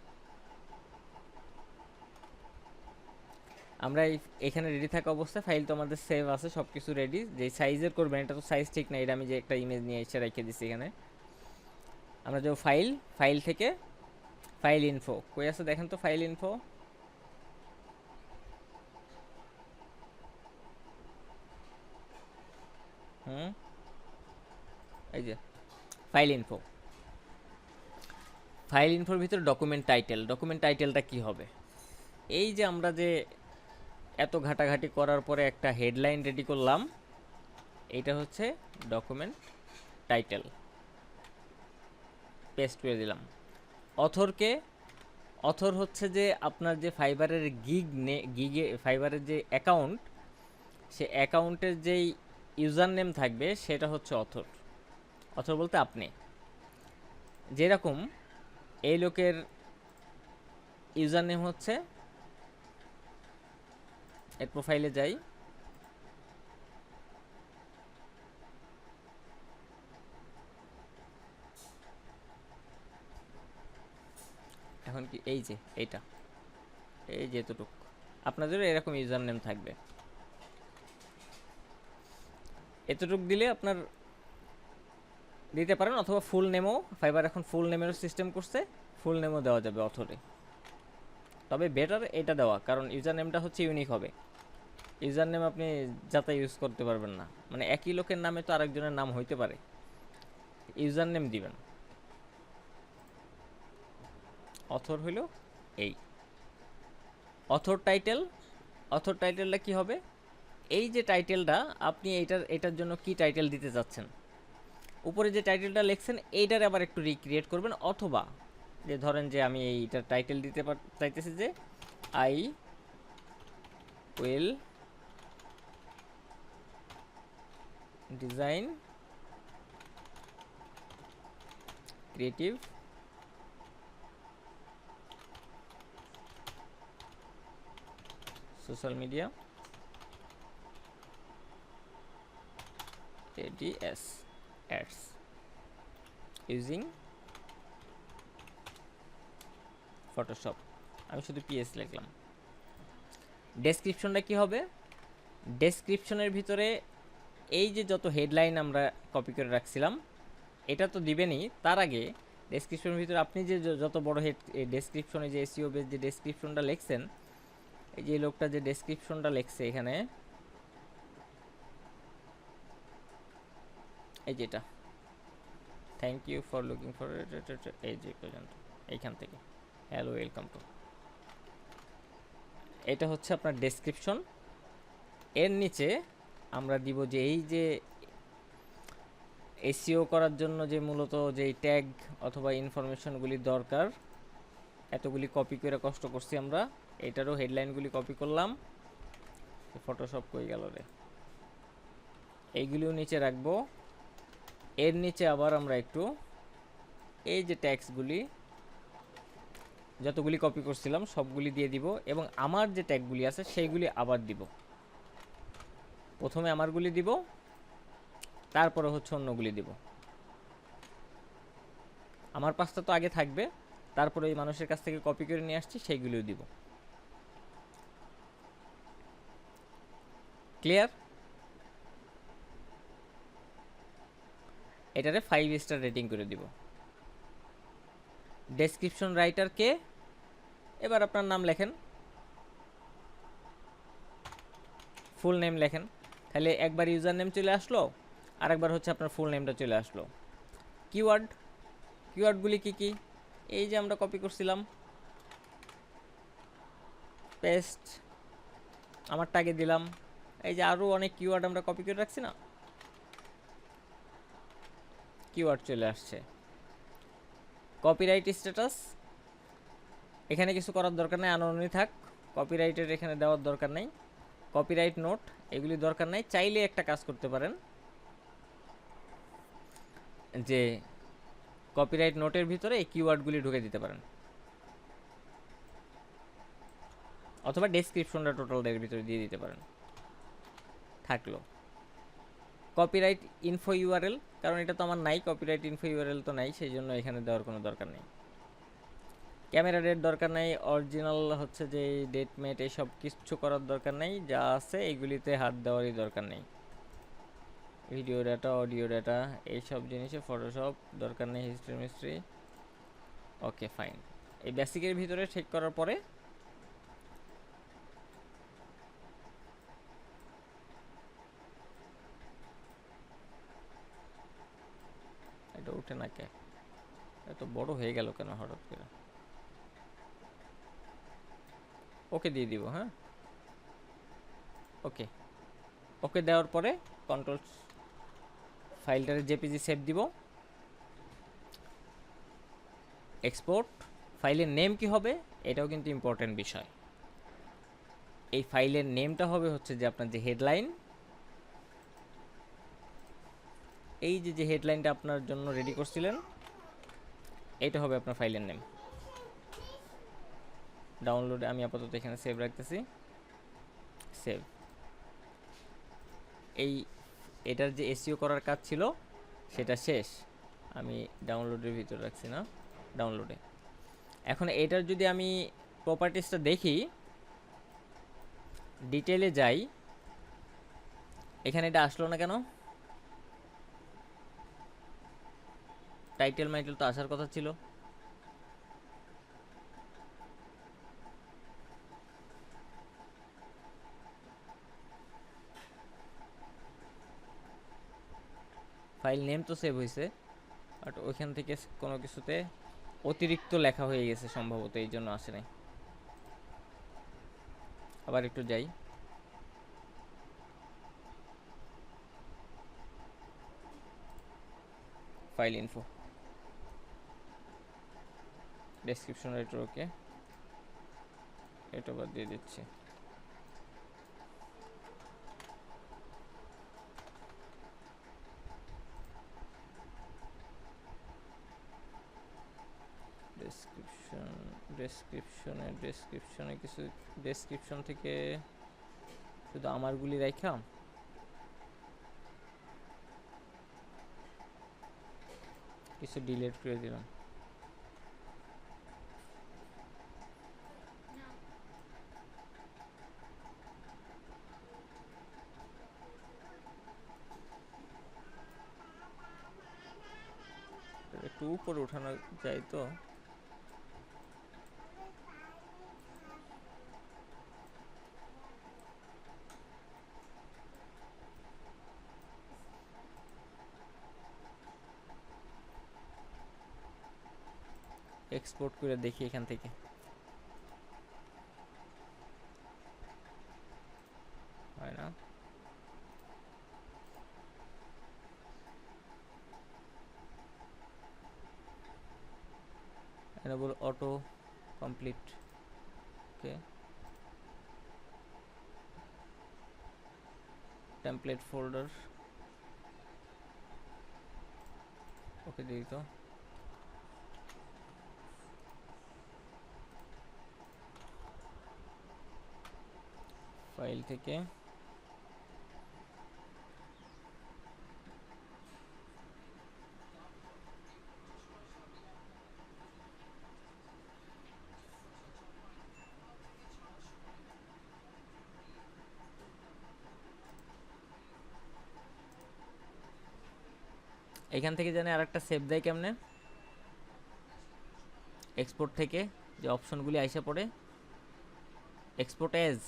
আমরা এখানে রেডি থাকা অবস্থায় ফাইল তো আমাদের সেভ আছে, সব কিছু রেডি। যে সাইজের করবেন এটা তো সাইজ ঠিক না, এটা আমি যে একটা ইমেজ নিয়ে এসে রেখে দিচ্ছি এখানে। আমরা যে ফাইল থেকে ফাইল ইনফো কই আছে দেখেন তো, ফাইল ইনফো, এই যে ফাইল ইনফোর ভিতরে ডকুমেন্ট টাইটেলটা কি হবে? এই যে আমরা যে এত ঘাটাঘাটি করার পরে একটা হেডলাইন রেডি করলাম, এইটা হচ্ছে ডকুমেন্ট টাইটেল। পেস্ট করে দিলাম। অথর হচ্ছে যে আপনার যে ফাইবারের ফাইবারের যে অ্যাকাউন্ট, সে অ্যাকাউন্টের যেই ইউজার নেম থাকবে সেটা হচ্ছে অথর বলতে আপনি। যেরকম এই লোকের ইউজার নেম হচ্ছে, এর প্রোফাইলে যাই, এখন কি এই যে এইটা, এই যে এতটুকু আপনাদেরও এরকম ইউজার নেম থাকবে। এতটুকু দিলে আপনার দিতে পারেন, অথবা ফুল নেমও, ফাইবার এখন ফুল নেমেরও সিস্টেম করছে, ফুল নেমও দেওয়া যাবে অথরে। তবে বেটার এটা দেওয়া, কারণ ইউজার নেমটা হচ্ছে ইউনিক হবে। ইউজার নেম আপনি যাতে ইউজ করতে পারবেন না, মানে একই লোকের নামে তো আরেকজনের নাম হইতে পারে। ইউজার নেম দিবেন। অথর হইল এই অথর টাইটেল। অথর টাইটেলটা কি হবে? এই যে টাইটেলটা আপনি এটার জন্য কি টাইটেল দিতে চাচ্ছেন, উপরে যে টাইটেলটা লিখছেন এইটার আবার একটু রিক্রিয়েট করবেন, অথবা যে ধরেন যে আমি এইটার টাইটেল দিতে চাইতেছি যে I will design creative social media ADS ads using Photoshop. আমি শুধু PS লিখলাম। ডেসক্রিপশনটা কি হবে? ডেসক্রিপশনের ভিতরে এই যে যত হেডলাইন আমরা কপি করে রাখছিলাম এটা তো দিবেনই, তার আগে ডেসক্রিপশনের ভিতরে আপনি যে যত বড় হেড ডেসক্রিপশনে যে এসইও বেস যে ডেসক্রিপশনটা লিখছেন, এই যে লোকটা যে ডেসক্রিপশনটা লিখছে এখানে, এই যেটা thank you for looking for, এই যে পর্যন্ত এইখান থেকে হ্যালো ওয়েলকাম টু, এটা হচ্ছে আপনার ডেসক্রিপশন। এর নিচে আমরা দিব যে এই যে এসইও করার জন্য যে মূলত যেই ট্যাগ অথবা ইনফরমেশনগুলি দরকার, এতগুলি কপি করে কষ্ট করছি আমরা, এটারও হেডলাইনগুলি কপি করলাম। ফটোশপ কই গেল রে, এইগুলিও নিচে রাখবো। এর নিচে আবার আমরা একটু এই যে ট্যাগসগুলি যতগুলি কপি করছিলাম সবগুলি দিয়ে দিব, এবং আমার যে ট্যাগগুলি আছে সেইগুলি আবার দিব। প্রথমে আমারগুলি দিব, তারপরে হচ্ছে অন্যগুলি দিব। আমার পাঁচটা তো আগে থাকবে, তারপরে ওই মানুষের কাছ থেকে কপি করে নিয়ে আসছি সেইগুলিও দিব। ক্লিয়ার? এটারে 5 স্টার রেটিং করে দিব। ডেসক্রিপশন রাইটার কে? এবার আপনার নাম লেখেন, ফুল নেম লেখেন, তাহলে একবার ইউজার নেম চলে আসলো, আর একবার হচ্ছে আপনার ফুল নেমটা চলে আসলো। কিওয়ার্ড, কিওয়ার্ডগুলি কি কি? এই যে আমরা কপি করছিলাম, পেস্ট, আমার টাগে দিলাম। এই যে আরও অনেক কিওয়ার্ড আমরা কপি করে রাখছি না, কিওয়ার্ড চলে আসছে। কপিরাইট স্ট্যাটাস, এখানে কিছু করার দরকার নেই, আনঅনলি থাক, কপিরাইটের এখানে দেওয়ার দরকার নেই। কপিরাইট নোট, এগুলি দরকার নাই। চাইলে একটা কাজ করতে পারেন যে কপিরাইট নোটের ভিতরে এই কিওয়ার্ডগুলি ঢুকে দিতে পারেন, অথবা ডেসক্রিপশনটা টোটালটার ভিতরে দিয়ে দিতে পারেন। থাকলো কপিরাইট ইনফো ইউআরএল, কারণ এটা তো আমার নাই, কপিরাইট ইনফো ইউআরএল তো নাই, সেই জন্য এখানে দেওয়ার কোনো দরকার নেই। ক্যামেরা ডেট দরকার নাই, অরিজিনাল হচ্ছে যে ডেট মেট এইসব কিছু করার দরকার নেই, যা আছে এগুলিতে হাত দেওয়ারই দরকার নেই। ভিডিও ডাটা, অডিও ডাটা, এইসব জিনিসে ফটোশপ দরকার নেই, হিস্ট্রি মিস্ট্রি। Okay fine. এই বেসিকের ভিতরে ঠিক করার পরে এটা উঠে না কে, এত বড় হয়ে গেল কেন হঠাৎ করে? ওকে দিয়ে দিব, হ্যাঁ ওকে। ওকে দেওয়ার পরে কন্ট্রোল ফাইলটারে জেপিজি সেভ দিব, এক্সপোর্ট। ফাইলের নেম কি হবে এটাও কিন্তু ইম্পর্টেন্ট বিষয়। এই ফাইলের নেমটা হবে হচ্ছে যে আপনার যে হেডলাইন, এই যে হেডলাইনটা আপনার জন্য রেডি করছিলেন, এইটা হবে আপনার ফাইলের নেম। ডাউনলোড আমি আপাতত এখানে সেভ রাখতেছি, সেভ। এটার যে এসইও করার কাজ ছিল সেটা শেষ, আমি ডাউনলোডের ভিতরে রাখছি না, ডাউনলোডে। এখন এটার যদি আমি প্রপার্টিসটা দেখি, ডিটেলে যাই, এখানে এটা আসলো না কেন? টাইটেল মাইটেল তো আসার কথা ছিল। ফাইল নেম তো সেভ হয়েছে, বাট ওইখান থেকে কোনো কিছুতে অতিরিক্ত লেখা হয়ে গেছে সম্ভবত, এই জন্য আসে নাই। আবার একটু যাই। ফাইল ইনফো, ডেসক্রিপশন রাইটার, ওকে, এটা বাদ দিয়ে দিচ্ছি। ডেসক্রিপশনে কিছু, ডেসক্রিপশন থেকে শুধু আমারগুলি রাখা, কিছু ডিলিট করে দিলাম। একটু উপরে উঠানো যায় তো? এক্সপোর্ট করে দেখি এখান থেকে। হয় না? enable auto complete, okay, template folder, ওকে দিই তো। ফাইল থেকে এখান থেকে জানি আরেকটা সেভ দেয় কেমনে, এক্সপোর্ট থেকে যে অপশনগুলি আইসা পড়ে, এক্সপোর্ট এজ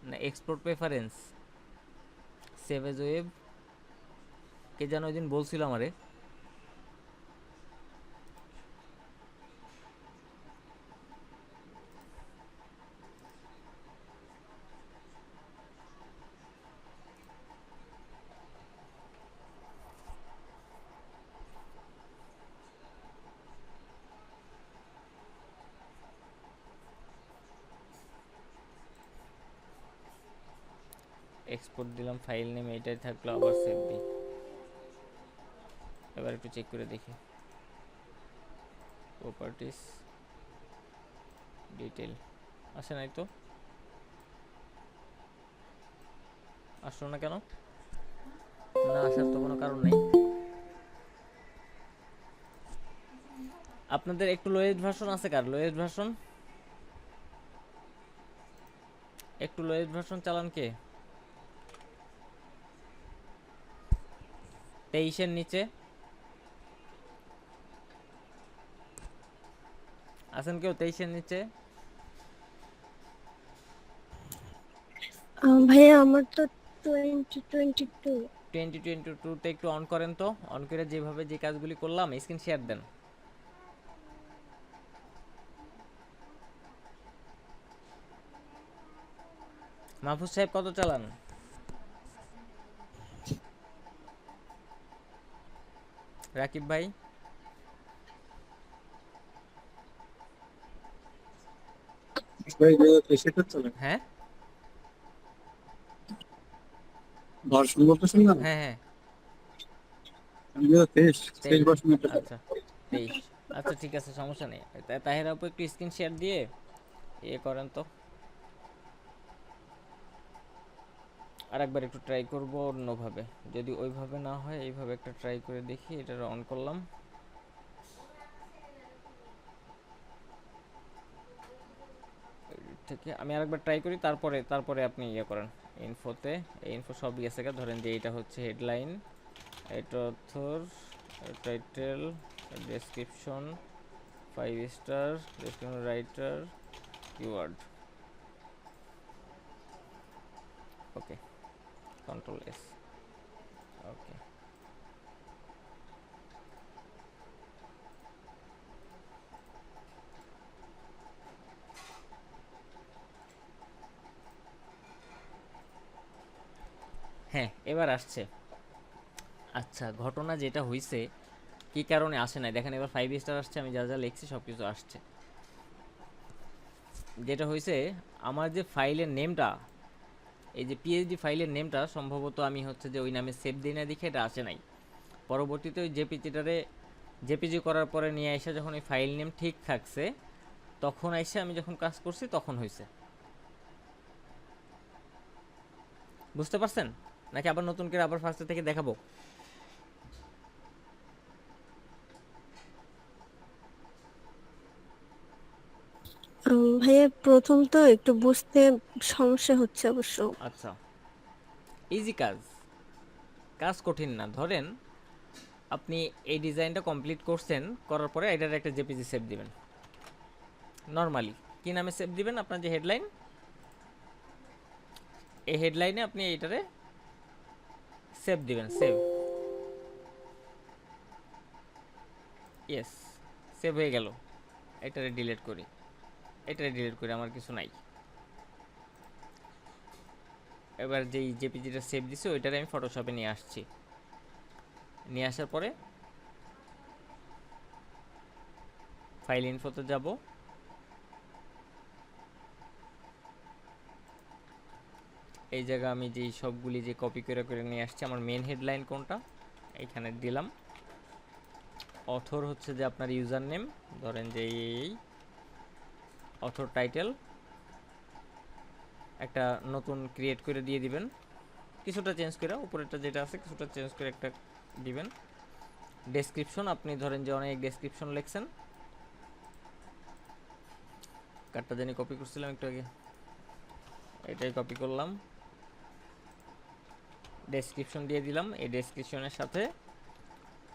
না export preference, save as web, কে যেন ওই দিন বলছিল আমারে। এক্সপোর্ট দিলাম, ফাইল নেম এইটাই থাকলো, আবার সেভ দিই। এবার একটু চেক করে দেখি, প্রপার্টিস, ডিটেল, আসে নাই তো? আসলো না কেন? না আসার তো কোনো কারণ নেই। আপনাদের একটু লোয়েস্ট ভার্সন আছে কার? লোয়েস্ট ভার্সন, একটু লোয়েস্ট ভার্সন চালান কে? 23-এর নিচে আছেন কেউ? 23-এর নিচে? ভাইয়া আমার তো 2022। 2022-তে একটু অন করেন তো, অন করে যেভাবে যে কাজগুলি করলাম স্ক্রিন শেয়ার দেন। মাহফুজ সাহেব কত চালান? রাকিব ভাই? হ্যাঁ ভার্সন বলতেছেন না? হ্যাঁ হ্যাঁ, 23 ভার্সন। আচ্ছা 23, আচ্ছা ঠিক আছে, সমস্যা নেই। তাহের আপু একটু স্ক্রিন শেয়ার দিয়ে ইয়ে করেন তো। আর একবার একটু ট্রাই করব অন্যভাবে, যদি ওইভাবে না হয় এইভাবে একটা ট্রাই করে দেখি। এটা অন করলাম, থেকে আমি আরেকবার ট্রাই করি, তারপরে তারপরে আপনি ইয়ে করেন। ইনফোতে এই ইনফো সব গেছে গা, ধরেন যে এটা হচ্ছে হেডলাইন, এটা author, title, description 5 star, description writer, keyword. Okay, control S. Okay, হ্যাঁ এবার আসছে। আচ্ছা, ঘটনা যেটা হইছে কি কারণে আসে নাই দেখেন, এবার 5 স্টার আসছে, আমি যা যা লিখছি সব কিছু আসছে। যেটা হয়েছে, আমার যে ফাইলের নেমটা, এই যে পিএইচডি ফাইলের নেমটা সম্ভবত আমি হচ্ছে যে ওই নামে সেভ দিই না দেখে এটা আসে নাই। পরবর্তীতে ওই জেপিজি করার পরে নিয়ে এসে যখন ওই ফাইল নেম ঠিক থাকছে, তখন এসে আমি যখন কাজ করছি তখন হয়েছে। বুঝতে পারছেন নাকি আবার নতুন করে আবার ফার্স্ট থেকে দেখাবো? ভাইয়া প্রথম তো একটু বুঝতে সমস্যা হচ্ছে অবশ্য। আচ্ছা, ইজি কাজ, কাজ কঠিন না। ধরেন আপনি এই ডিজাইনটা কমপ্লিট করছেন, করার পরে এটার একটা জেপিজি সেভ দিবেন। নর্মালি কি নামে সেভ দিবেন? আপনার যে হেডলাইন, এই হেডলাইনে আপনি এইটারে সেভ দিবেন। সেভ, ইয়েস, সেভ হয়ে গেল। এটারে ডিলিট করি, আমার কিছু নাই। এবার যেই জেপিজিটা সেভ দিছি ওইটারে আমি ফটোশপে নিয়ে আসছি। নিয়ে আসার পরে ফাইল ইনফোতে যাব, এই জায়গা আমি যেই সবগুলি যে কপি করে করে নিয়ে আসছি, আমার মেন হেডলাইন কোনটা এইখানে দিলাম। অথর হচ্ছে যে আপনার ইউজার নেম, ধরেন যে এই অথর টাইটেল একটা নতুন ক্রিয়েট করে দিয়ে দিবেন, কিছুটা চেঞ্জ করে, উপরেরটা যেটা আছে কিছুটা চেঞ্জ করে একটা দিবেন। ডেসক্রিপশন, আপনি ধরেন যে অনেক ডেসক্রিপশন লিখছেন, কার্ডটা জানি কপি করছিলাম একটু আগে, এটাই কপি করলাম, ডেসক্রিপশন দিয়ে দিলাম। এই ডেসক্রিপশনের সাথে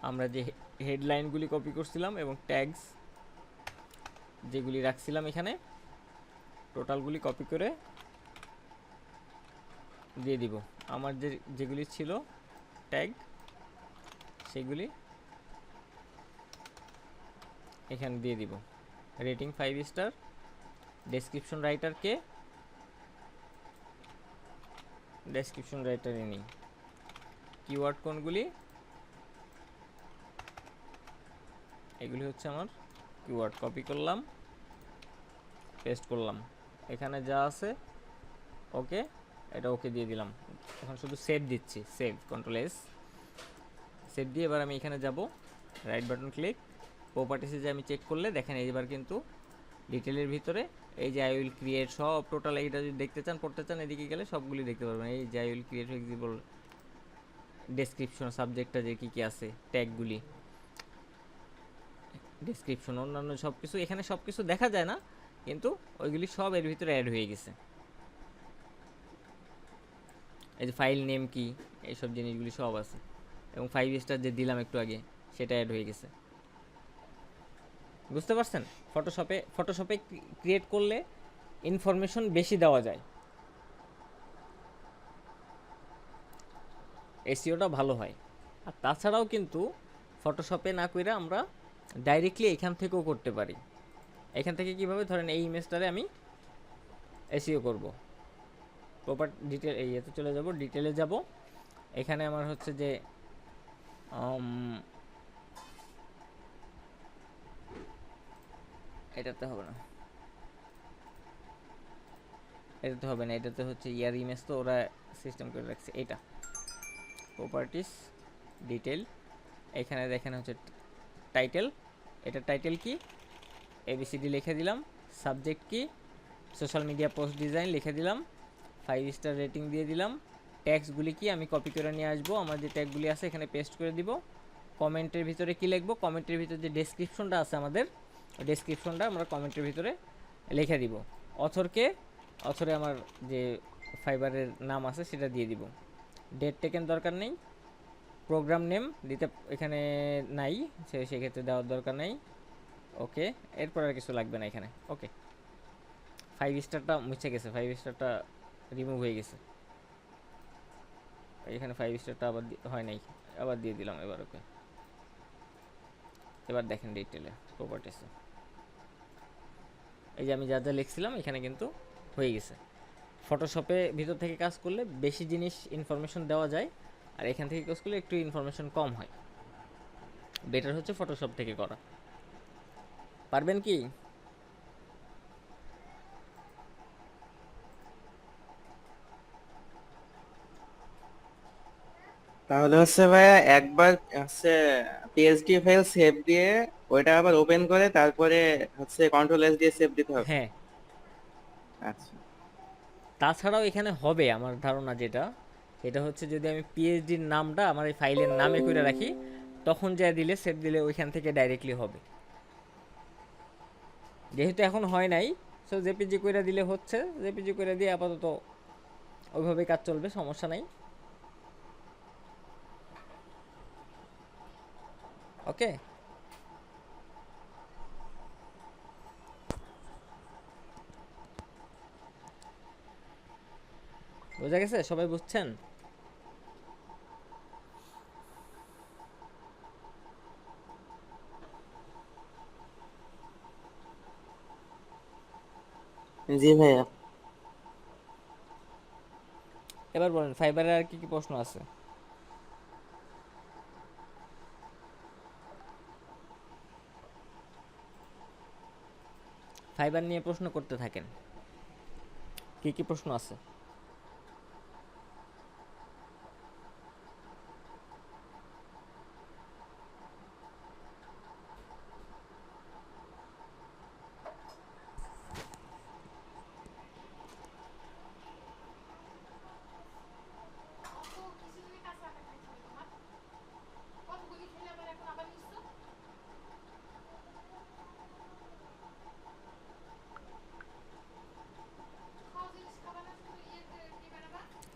আমরা যে হেডলাইনগুলি কপি করছিলাম এবং ট্যাগস যেগুলি রাখছিলাম এখানে, টোটালগুলি কপি করে দিয়ে দিব। আমার যেগুলি ছিল ট্যাগ, সেগুলি এখানে দিয়ে দিব। রেটিং 5 স্টার, ডেসক্রিপশন রাইটারকে ডেসক্রিপশন রাইটারে নিই। কিওয়ার্ড কোনগুলি? এগুলি হচ্ছে আমার কিওয়ার্ড। কপি করলাম, পেস্ট করলাম, এখানে যা আছে ওকে, এটা ওকে দিয়ে দিলাম। এখন শুধু সেভ দিচ্ছি, সেভ, কন্ট্রোল এস, সেভ দিয়ে এবার আমি এখানে যাব, রাইট বাটন ক্লিক, প্রপার্টিসে যে আমি চেক করলে দেখেন এইবার কিন্তু ডিটেলের ভিতরে এই যে আই উইল ক্রিয়েট সব টোটাল, এইটা যদি দেখতে চান পড়তে চান এদিকে গেলে সবগুলি দেখতে পারবেন। এই যে I will create flexible, description, সাবজেক্টটা যে কী কী আছে, ট্যাগগুলি, ডেসক্রিপশন, অন্যান্য সব কিছু এখানে সব কিছু দেখা যায় না, কিন্তু ওইগুলি সব এর ভিতরে অ্যাড হয়ে গেছে। এই যে ফাইল নেম কি, এইসব জিনিসগুলি সব আছে, এবং 5 স্টার যে দিলাম একটু আগে সেটা অ্যাড হয়ে গেছে। বুঝতে পারছেন? ফটোশপে ক্রিয়েট করলে ইনফরমেশন বেশি দেওয়া যায়, এসইওটা ভালো হয়। আর তাছাড়াও কিন্তু ফটোশপে না কইরা আমরা ডাইরেক্টলি এখান থেকেও করতে পারি। এখান থেকে কিভাবে? ধরেন এই ইমেজটারে আমি এসইও করব, প্রপার ডিটেল, এই এতে চলে যাব, ডিটেলে যাব, এখানে আমার হচ্ছে যে এটাতে হবে না, এটাতে হচ্ছে ইয়ার ইমেজ, তো ওরা সিস্টেম করে রাখছে। এটা প্রপার্টিস, ডিটেল, এখানে দেখেন হচ্ছে টাইটেল, এটা টাইটেল কি এবিসিডি লিখে দিলাম, সাবজেক্ট কি সোশ্যাল মিডিয়া পোস্ট ডিজাইন লিখে দিলাম, 5 স্টার রেটিং দিয়ে দিলাম। ট্যাগসগুলি কি আমি কপি করে নিয়ে আসবো, আমার যে ট্যাগগুলি আছে এখানে পেস্ট করে দিব। কমেন্টের ভিতরে কি লিখবো? কমেন্টের ভিতরে যে ডেসক্রিপশনটা আছে আমাদের, ওই ডেসক্রিপশনটা আমরা কমেন্টের ভিতরে লিখে দিব। অথরে আমার যে ফাইবারের নাম আছে সেটা দিয়ে দিব। ডেট টেকেন দরকার নেই, প্রোগ্রাম নেম দিতে এখানে নাই, সেক্ষেত্রে দেওয়ার দরকার নেই। ওকে, এরপর আর কিছু লাগবে না এখানে। ওকে, 5 স্টারটা মুছে গেছে, 5 স্টারটা রিমুভ হয়ে গেছে। এখানে 5 স্টারটা আবার হয় নাই, আবার দিয়ে দিলাম এবার। ওকে, এবার দেখেন ডিটেলে প্রপার্টিসে এই যে আমি যা যা লিখছিলাম এখানে কিন্তু হয়ে গেছে। ফটোশপে ভিতর থেকে কাজ করলে বেশি জিনিস ইনফরমেশন দেওয়া যায়, আর এখান থেকে কাজ করলে একটু ইনফরমেশন কম হয়। বেটার হচ্ছে ফটোশপ থেকে করা। পারবেন কি? তাহলে হচ্ছে ভাইয়া একবার হচ্ছে পিএসডি ফাইল সেভ দিয়ে ওইটা আবার ওপেন করে তারপরে হচ্ছে কন্ট্রোল এস দিয়ে সেভ দিতে হবে। হ্যাঁ, আচ্ছা। তাছাড়াও এখানে হবে আমার ধারণা যেটা, সেটা হচ্ছে যদি আমি পিএইচডির নামটা আমার এই ফাইলের নামে করে রাখি, তখন যা দিলে সেভ দিলে ওইখান থেকে ডাইরেক্টলি হবে। যেহেতু এখন হয় নাই, সো জেপিজি করে দিলে হচ্ছে, জেপিজি করে দিয়ে আপাতত ওইভাবে কাজ চলবে, সমস্যা নাই। ওকে, বোঝা গেছে? সবাই বুঝছেন? জি ভাইয়া। এবার বলেন ফাইবারের আর কি কি প্রশ্ন আছে? ফাইবার নিয়ে প্রশ্ন করতে থাকেন, কি কি প্রশ্ন আছে?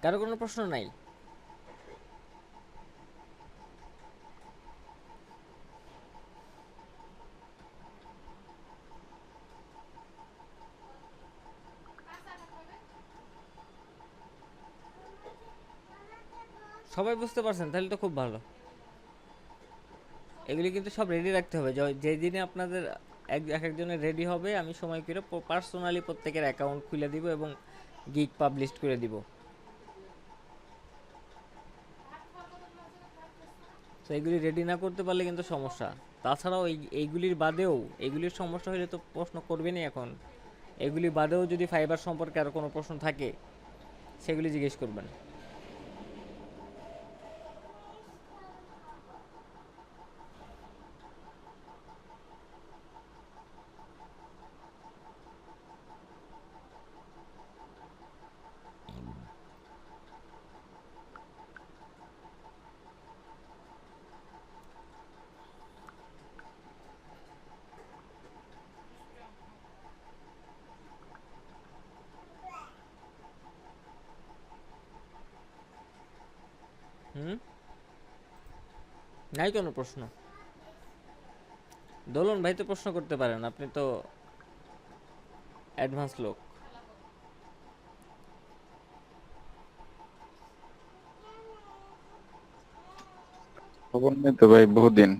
কারো কোনো প্রশ্ন নাই? সবাই বুঝতে পারছেন? তাহলে তো খুব ভালো। এগুলি কিন্তু সব রেডি রাখতে হবে, যেই দিনে আপনাদের এক একজনের রেডি হবে আমি সময় করে পার্সোনালি প্রত্যেকের অ্যাকাউন্ট খুলে দিব এবং গিগ পাবলিশ করে দিব। তো এগুলি রেডি না করতে পারলে কিন্তু সমস্যা। তাছাড়াও এইগুলির বাদেও, এইগুলির সমস্যা হলে তো প্রশ্ন করবেনই। এখন এগুলি বাদেও যদি ফাইবার সম্পর্কে আরও কোনো প্রশ্ন থাকে সেগুলি জিজ্ঞেস করবেন। হুম, নাই কোনো প্রশ্ন? দোলন ভাই তো প্রশ্ন করতে পারেন, আপনি তো অ্যাডভান্স লোক। খবর নেই তো ভাই, বহুদিন।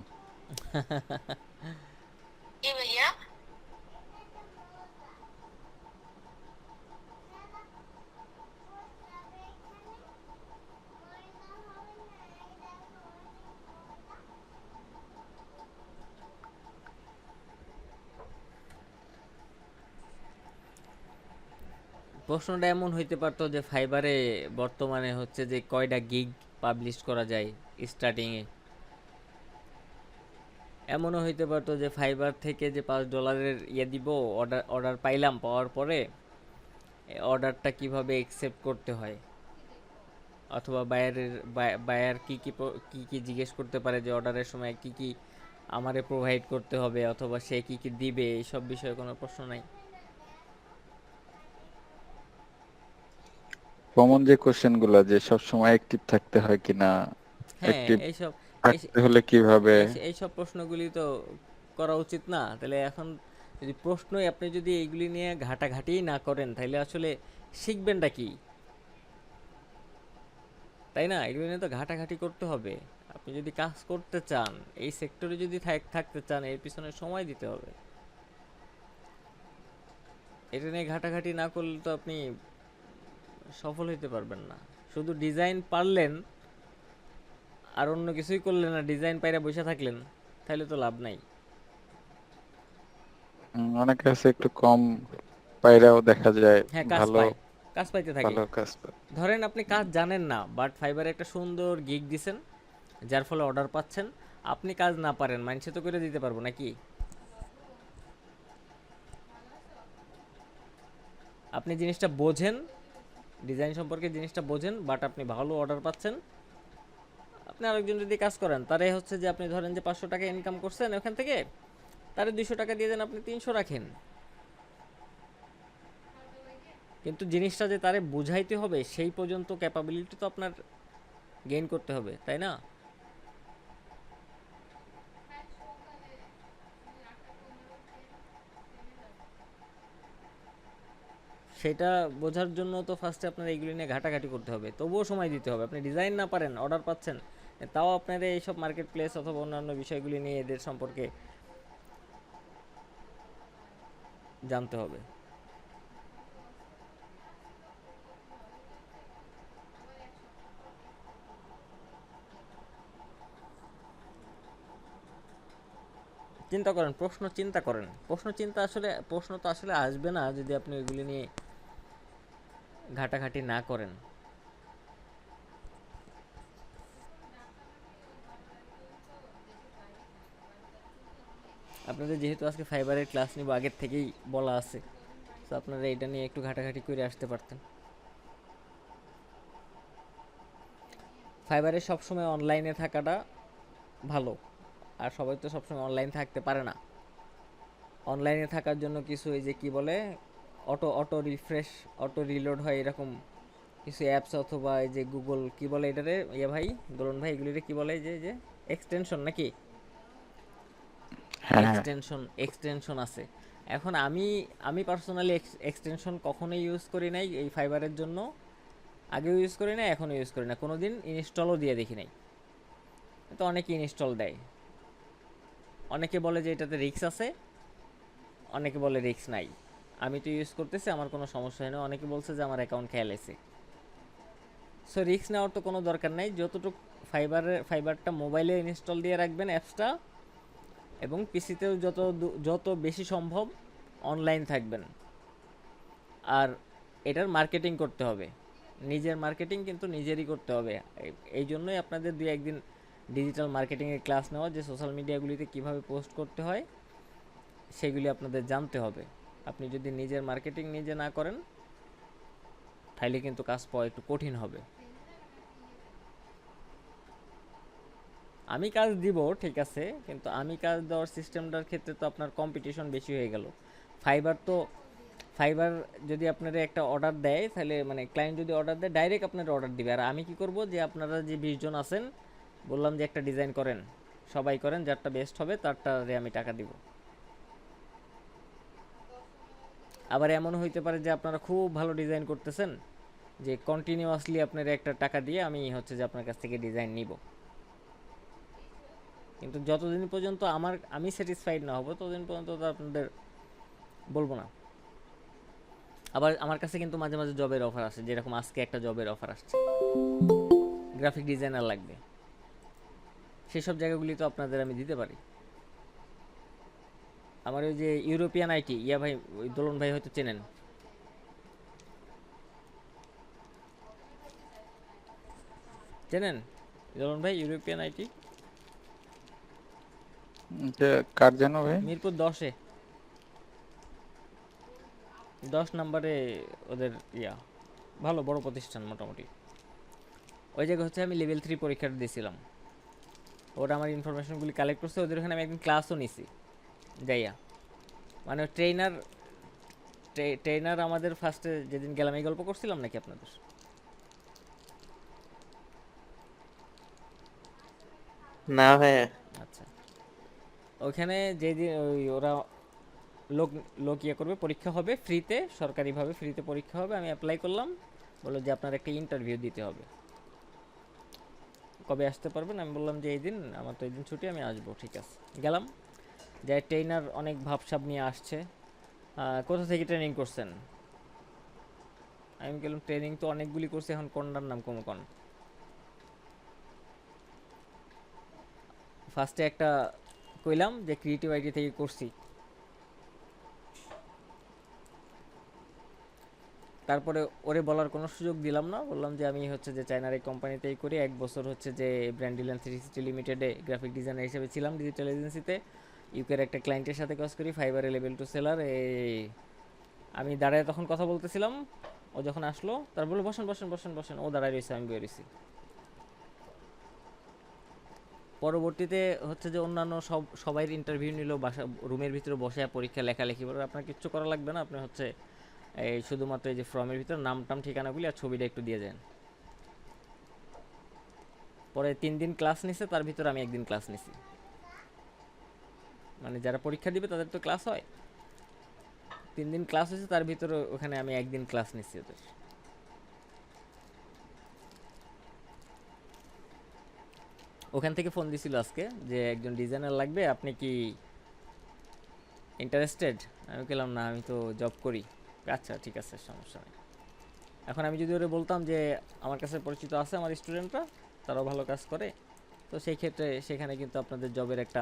প্রশ্নটা এমন হইতে পারতো যে ফাইবারে বর্তমানে হচ্ছে যে কয়টা গিগ পাবলিশ করা যায় স্টার্টিংয়ে। এমনও হইতে পারতো যে ফাইবার থেকে যে $5 ইয়ে দিব, অর্ডার অর্ডার পাইলাম, পাওয়ার পরে অর্ডারটা কিভাবে অ্যাকসেপ্ট করতে হয়, অথবা বায়ার কি কি কি কি জিজ্ঞেস করতে পারে যে অর্ডারের সময় কি কি আমারে প্রোভাইড করতে হবে, অথবা সে কি কি দিবে, এইসব বিষয়ে কোনো প্রশ্ন নাই। কমন যে কোশ্চেন গুলা, যে সব সময় অ্যাক্টিভ থাকতে হয় কিনা, হ্যাঁ অ্যাক্টিভ এইসব থাকতে হলে কিভাবে? এইসব প্রশ্নগুলি তো করা উচিত না। তাহলে এখন যদি প্রশ্নই আপনি যদি এইগুলি নিয়ে ঘাটাঘাটি না করেন তাহলে আসলে শিখবেনটা কি? তাই না? এগুলো নিয়ে তো ঘাটাঘাটি করতে হবে। আপনি যদি কাজ করতে চান, এই সেক্টরে যদি থাকতে চান, এর পিছনে সময় দিতে হবে। এটা নিয়ে ঘাটাঘাটি না করলে তো আপনি সফল হতে পারবেন না। শুধু ডিজাইন পারলেন আর অন্য কিছুই করলেন না, ডিজাইন পাইরা বসে থাকলেন, তাহলে তো লাভ নাই। অনেকে আছে একটু কম পায়রাও দেখা যায় হ্যাঁ, কাজ ভালো পায়, কাজ পাইতে থাকে। ভালো কাজ পায়। ধরেন আপনি কাজ জানেন না, বাট ফাইবারে একটা সুন্দর গিগ দিছেন, যার ফলে অর্ডার পাচ্ছেন। আপনি কাজ না পারেন, মাইনসে তো করে দিতে পারবো নাকি? আপনি জিনিসটা বোঝেন, ডিজাইন সম্পর্কে জিনিসটা বোঝেন, বাট আপনি ভালো অর্ডার পাচ্ছেন। আপনি আরেকজন যদি কাজ করেন, তারে হচ্ছে যে আপনি ধরেন যে 500 টাকা ইনকাম করছেন ওখান থেকে, তারে 200 টাকা দিয়ে দেন, আপনি 300 রাখেন। কিন্তু জিনিসটা যে তারে বুঝাইতে হবে সেই পর্যন্ত ক্যাপাবিলিটি তো আপনার গেইন করতে হবে, তাই না? সেটা বোঝার জন্য তো ফার্স্টে আপনার এইগুলি নিয়ে ঘাটাঘাটি করতে হবে, তবুও সময় দিতে হবে। আপনি ডিজাইন না পারেন, অর্ডার পাচ্ছেন, তাও আপনার এইসব মার্কেট প্লেস অথবা অন্যান্য বিষয়গুলি নিয়ে এদের সম্পর্কে জানতে হবে। চিন্তা করেন, প্রশ্ন চিন্তা করেন। প্রশ্ন তো আসলে আসবে না যদি আপনি ওইগুলি নিয়ে ঘাটাঘাটি না করেন। আপনাদের যেহেতু আজকে ফাইবারের ক্লাস নিব, আগের থেকেই বলা আছে, তো আপনারা এটা নিয়ে একটু ঘাটাঘাটি করে আসতে পারতেন। ফাইবারে সবসময় অনলাইনে থাকাটা ভালো, আর সবাই তো সবসময় অনলাইন থাকতে পারে না। অনলাইনে থাকার জন্য কিছু এই যে কি বলে, auto auto refresh, auto reload হয়, এরকম কিছু অ্যাপস অথবা এই যে গুগল কি বলে এটারে, ইয়ে ভাই দোলন ভাই, এগুলিরে কি বলে, যে এক্সটেনশন নাকি? হ্যাঁ হ্যাঁ। এক্সটেনশন আছে। এখন আমি পার্সোনালি এক্সটেনশন কখনোই ইউজ করি নাই এই ফাইবারের জন্য। আগেও ইউজ করি না, এখনও ইউজ করি না, কোনো দিন ইনস্টলও দিয়ে দেখি নাই। তো অনেকে ইনস্টল দেয়, অনেকে বলে যে এটাতে রিস্ক আছে, অনেকে বলে রিস্ক নাই। আমি তো ইউজ করতেছি, আমার কোনো সমস্যা হয় না। অনেকে বলছে যে আমার অ্যাকাউন্ট খেয়াল আছে। সো রিস্ক নেওয়ার তো কোনো দরকার নাই। যতটুকু ফাইবারটা মোবাইলে ইনস্টল দিয়ে রাখবেন অ্যাপসটা, এবং পিসিতেও যত বেশি সম্ভব অনলাইন থাকবেন। আর এটার মার্কেটিং করতে হবে, নিজের মার্কেটিং কিন্তু নিজেরই করতে হবে। এই জন্যই আপনাদের 2-1 দিন ডিজিটাল মার্কেটিংয়ের ক্লাস নেওয়া, যে সোশ্যাল মিডিয়াগুলিতে কিভাবে পোস্ট করতে হয় সেগুলি আপনাদের জানতে হবে। আপনি যদি নিজের মার্কেটিং নিজে না করেন তাহলে কিন্তু কাজ পাওয়া একটু কঠিন হবে। আমি কাজ দিব ঠিক আছে, কিন্তু আমি কাজ দেওয়ার সিস্টেমটার ক্ষেত্রে তো আপনার কম্পিটিশন বেশি হয়ে গেল। ফাইবার যদি আপনারা একটা অর্ডার দেয়, তাহলে মানে ক্লায়েন্ট যদি অর্ডার দেয়, ডাইরেক্ট আপনারা অর্ডার দিবে। আর আমি কি করব, যে আপনারা যে 20 জন আছেন, বললাম যে একটা ডিজাইন করেন, সবাই করেন, যারটা বেস্ট হবে তারটারে আমি টাকা দিব। আবার এমন হইতে পারে যে আপনারা খুব ভালো ডিজাইন করতেছেন, যে কন্টিনিউয়াসলি আপনারা একটা টাকা দিয়ে আমি হচ্ছে যে আপনার কাছ থেকে ডিজাইন নিব, কিন্তু যতদিন পর্যন্ত আমি স্যাটিসফাইড না হব ততদিন পর্যন্ত তো আপনাদের বলবো না। আবার আমার কাছে কিন্তু মাঝে মাঝে জবের অফার আসে, যেরকম আজকে একটা জবের অফার আসছে, গ্রাফিক ডিজাইনার লাগবে। সেসব জায়গাগুলি তো আপনাদের আমি দিতে পারি। আমার ওই যে ইউরোপিয়ান আইটি, ইয়া ভাই, ওই দোলন ভাই হয়তো চেনেন, দোলন ভাই ইউরোপিয়ান আইটি, যে কার যেন ভাই? মিরপুর 10 নম্বরে ওদের ভালো বড় প্রতিষ্ঠান মোটামুটি। ওই জায়গায় হচ্ছে আমি লেভেল 3 পরীক্ষাটা দিয়েছিলাম, ওরা আমার ইনফরমেশনগুলি কালেক্ট করছে। ওদের ওখানে আমি একদিন ক্লাসও নিছি যাইয়া, মানে ট্রেনার আমাদের ফার্স্টে যেদিন গেলাম, এই গল্প করছিলাম নাকি আপনাদের? না ভাইয়া। আচ্ছা, ওখানে যেদিন ওই ওরা লোক লোক ইয়ে করবে, পরীক্ষা হবে ফ্রিতে, সরকারিভাবে ফ্রিতে পরীক্ষা হবে। আমি অ্যাপ্লাই করলাম, বললো যে আপনার একটা ইন্টারভিউ দিতে হবে, কবে আসতে পারবেন? আমি বললাম যে এই দিন, আমার তো এই দিন ছুটি, আমি আসবো। ঠিক আছে, গেলাম। যাই, ট্রেনার অনেক ভাবসাব নিয়ে আসছে, কোথা থেকে ট্রেনিং করছেন? আমি গেলাম, ট্রেনিং তো অনেকগুলি করছি, এখন কোনটার নাম কম কোন? ফার্স্টে একটা কইলাম যে ক্রিয়েটিভ আইডি থেকে করছি, তারপরে ওরে বলার কোনো সুযোগ দিলাম না, বললাম যে আমি হচ্ছে যে চায়নার এই কোম্পানিতেই করি, 1 বছর হচ্ছে যে ব্র্যান্ডিল্যান্ড 360 লিমিটেডে গ্রাফিক ডিজাইনার হিসেবে ছিলাম, ডিজিটাল এজেন্সিতে। ইউকের একটা ক্লায়েন্টের সাথে কাজ করি, ফাইবারে লেভেল 2 সেলার। এই আমি দাঁড়ায় তখন কথা বলতেছিলাম, ও যখন আসলো তার বলে বসেন বসেন বসেন বসেন, ও দাঁড়ায় রয়েছে, আমি বের হয়েছি। পরবর্তীতে হচ্ছে যে অন্যান্য সবাই ইন্টারভিউ নিল, বাসা রুমের ভিতরে বসে পরীক্ষা লেখালেখি করে, আপনার কিচ্ছু করা লাগবে না, আপনি হচ্ছে এই শুধুমাত্র এই যে ফর্মের ভিতরে নাম টাম ঠিকানাগুলি আর ছবিটা একটু দিয়ে যান। পরে 3 দিন ক্লাস নিছে, তার ভিতরে আমি 1 দিন ক্লাস নিছি। মানে যারা পরীক্ষা দিবে তাদের তো ক্লাস হয়, 3 দিন ক্লাস হয়েছে, তার ভিতরে ওখানে আমি 1 দিন ক্লাস নিছি ওদের। ওখান থেকে ফোন দিছিল আজকে যে একজন ডিজাইনার লাগবে, আপনি কি ইন্টারেস্টেড? আমি বললাম না, আমি তো জব করি। আচ্ছা ঠিক আছে, সমস্যা নেই। এখন আমি যদি ওরে বলতাম যে আমার কাছে পরিচিত আছে, আমার স্টুডেন্টরা তারাও ভালো কাজ করে, তো সেই ক্ষেত্রে সেখানে কিন্তু আপনাদের জবের একটা,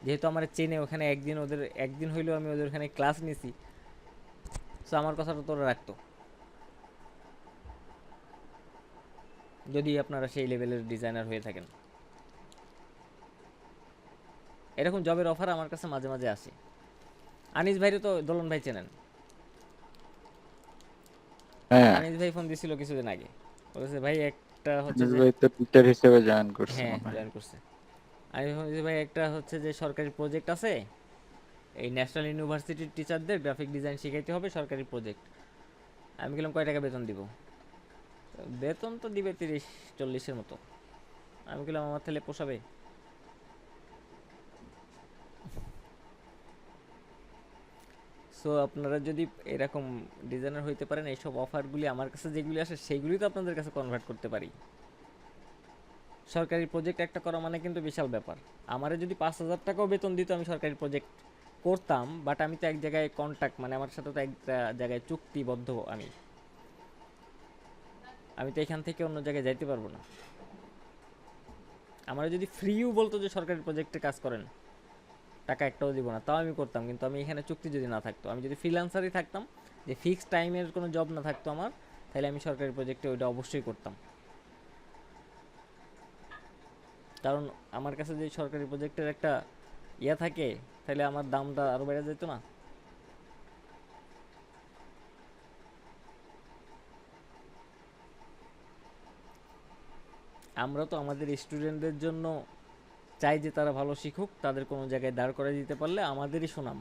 যেহেতু আমার চেনে ওখানে, একদিন ওদের একদিন হইলেও আমি ওদের ওখানে ক্লাস নিছি, সো আমার কথাটা তোরা রাখতো, যদি আপনারা সেই লেভেলের ডিজাইনার হয়ে থাকেন। এরকম জবের অফার আমার কাছে মাঝে মাঝে আসে। আনিস ভাইরে তো দোলন ভাই চেনেন, হ্যাঁ, আনিস ভাই ফোন দিছিল কিছুদিন আগে, বলেছে ভাই একটা হচ্ছে আনিস যে, ভাই তো টিচার হিসেবে জয়েন করছে হ্যাঁ মনে হয়। জয়েন করছে। আমি বলছি ভাই একটা হচ্ছে যে সরকারি প্রজেক্ট আছে, এই ন্যাশনাল ইউনিভার্সিটির টিচারদের গ্রাফিক ডিজাইন শেখাইতে হবে, সরকারি প্রজেক্ট। আমি গেলাম কয় টাকা বেতন দিব? বেতন তো দিবে 30-40-এর মতো। আমি গেলাম আমার তাহলে পোষাবে? সো আপনারা যদি এরকম ডিজাইনার হইতে পারেন, এইসব অফারগুলি আমার কাছে যেগুলি আসে সেইগুলি তো আপনাদের কাছে কনভার্ট করতে পারি। সরকারি প্রজেক্ট একটা করা মানে কিন্তু বিশাল ব্যাপার। আমারে যদি 5,000 টাকাও বেতন দিত, আমি সরকারি প্রজেক্ট করতাম, বাট আমি তো এক জায়গায় কন্ট্যাক্ট, মানে আমার সাথে তো একটা জায়গায় চুক্তিবদ্ধ। আমি আমি তো এখান থেকে অন্য জায়গায় যাইতে পারবো না। আমার যদি ফ্রিও বলতো যে সরকারি প্রজেক্টে কাজ করেন, টাকা একটাও দিব না, তাও আমি করতাম। কিন্তু আমি এখানে চুক্তি যদি না থাকতো, আমি যদি ফ্রিল্যান্সারই থাকতাম, যে ফিক্সড টাইমের কোনো জব না থাকতো আমার, তাহলে আমি সরকারি প্রজেক্টে ওইটা অবশ্যই করতাম। কারণ আমার কাছে যে সরকারি প্রজেক্টের একটা ইয়া থাকে, তাহলে আমার দামটা আরও বেড়ে যেত না? আমরা তো আমাদের স্টুডেন্টদের জন্য চাই যে তারা ভালো শিখুক, তাদের কোনো জায়গায় দাঁড় করে দিতে পারলে আমাদেরই সুনাম।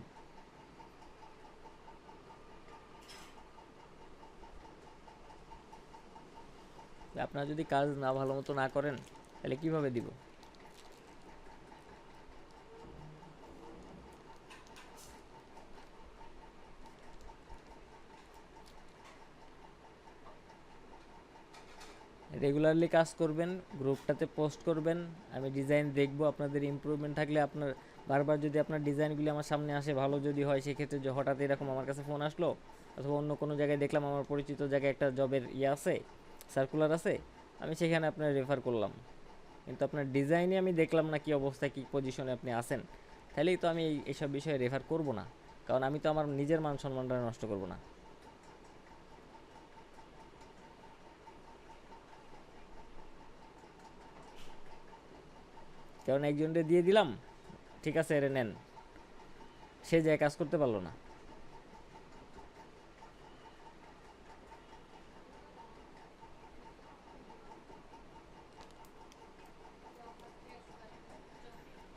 আপনারা যদি কাজ না ভালো মতো না করেন, তাহলে কিভাবে দিব? রেগুলারলি কাজ করবেন, গ্রুপটাতে পোস্ট করবেন, আমি ডিজাইন দেখব, আপনাদের ইমপ্রুভমেন্ট থাকলে আপনার বারবার যদি আপনার ডিজাইনগুলি আমার সামনে আসে, ভালো যদি হয়, সেক্ষেত্রে যে হঠাৎ এরকম আমার কাছে ফোন আসলো, অথবা অন্য কোনো জায়গায় দেখলাম আমার পরিচিত জায়গায় একটা জবের ইয়ে আছে, সার্কুলার আছে, আমি সেখানে আপনার রেফার করলাম। কিন্তু আপনার ডিজাইনে আমি দেখলাম না কি অবস্থায়, কী পজিশনে আপনি আছেন, তাহলেই তো আমি এইসব বিষয়ে রেফার করব না। কারণ আমি তো আমার নিজের মান সম্মানটা নষ্ট করব না। কারণ একজনকে দিয়ে দিলাম, ঠিক আছে এরে নেন, সে যায় কাজ করতে পারলো না।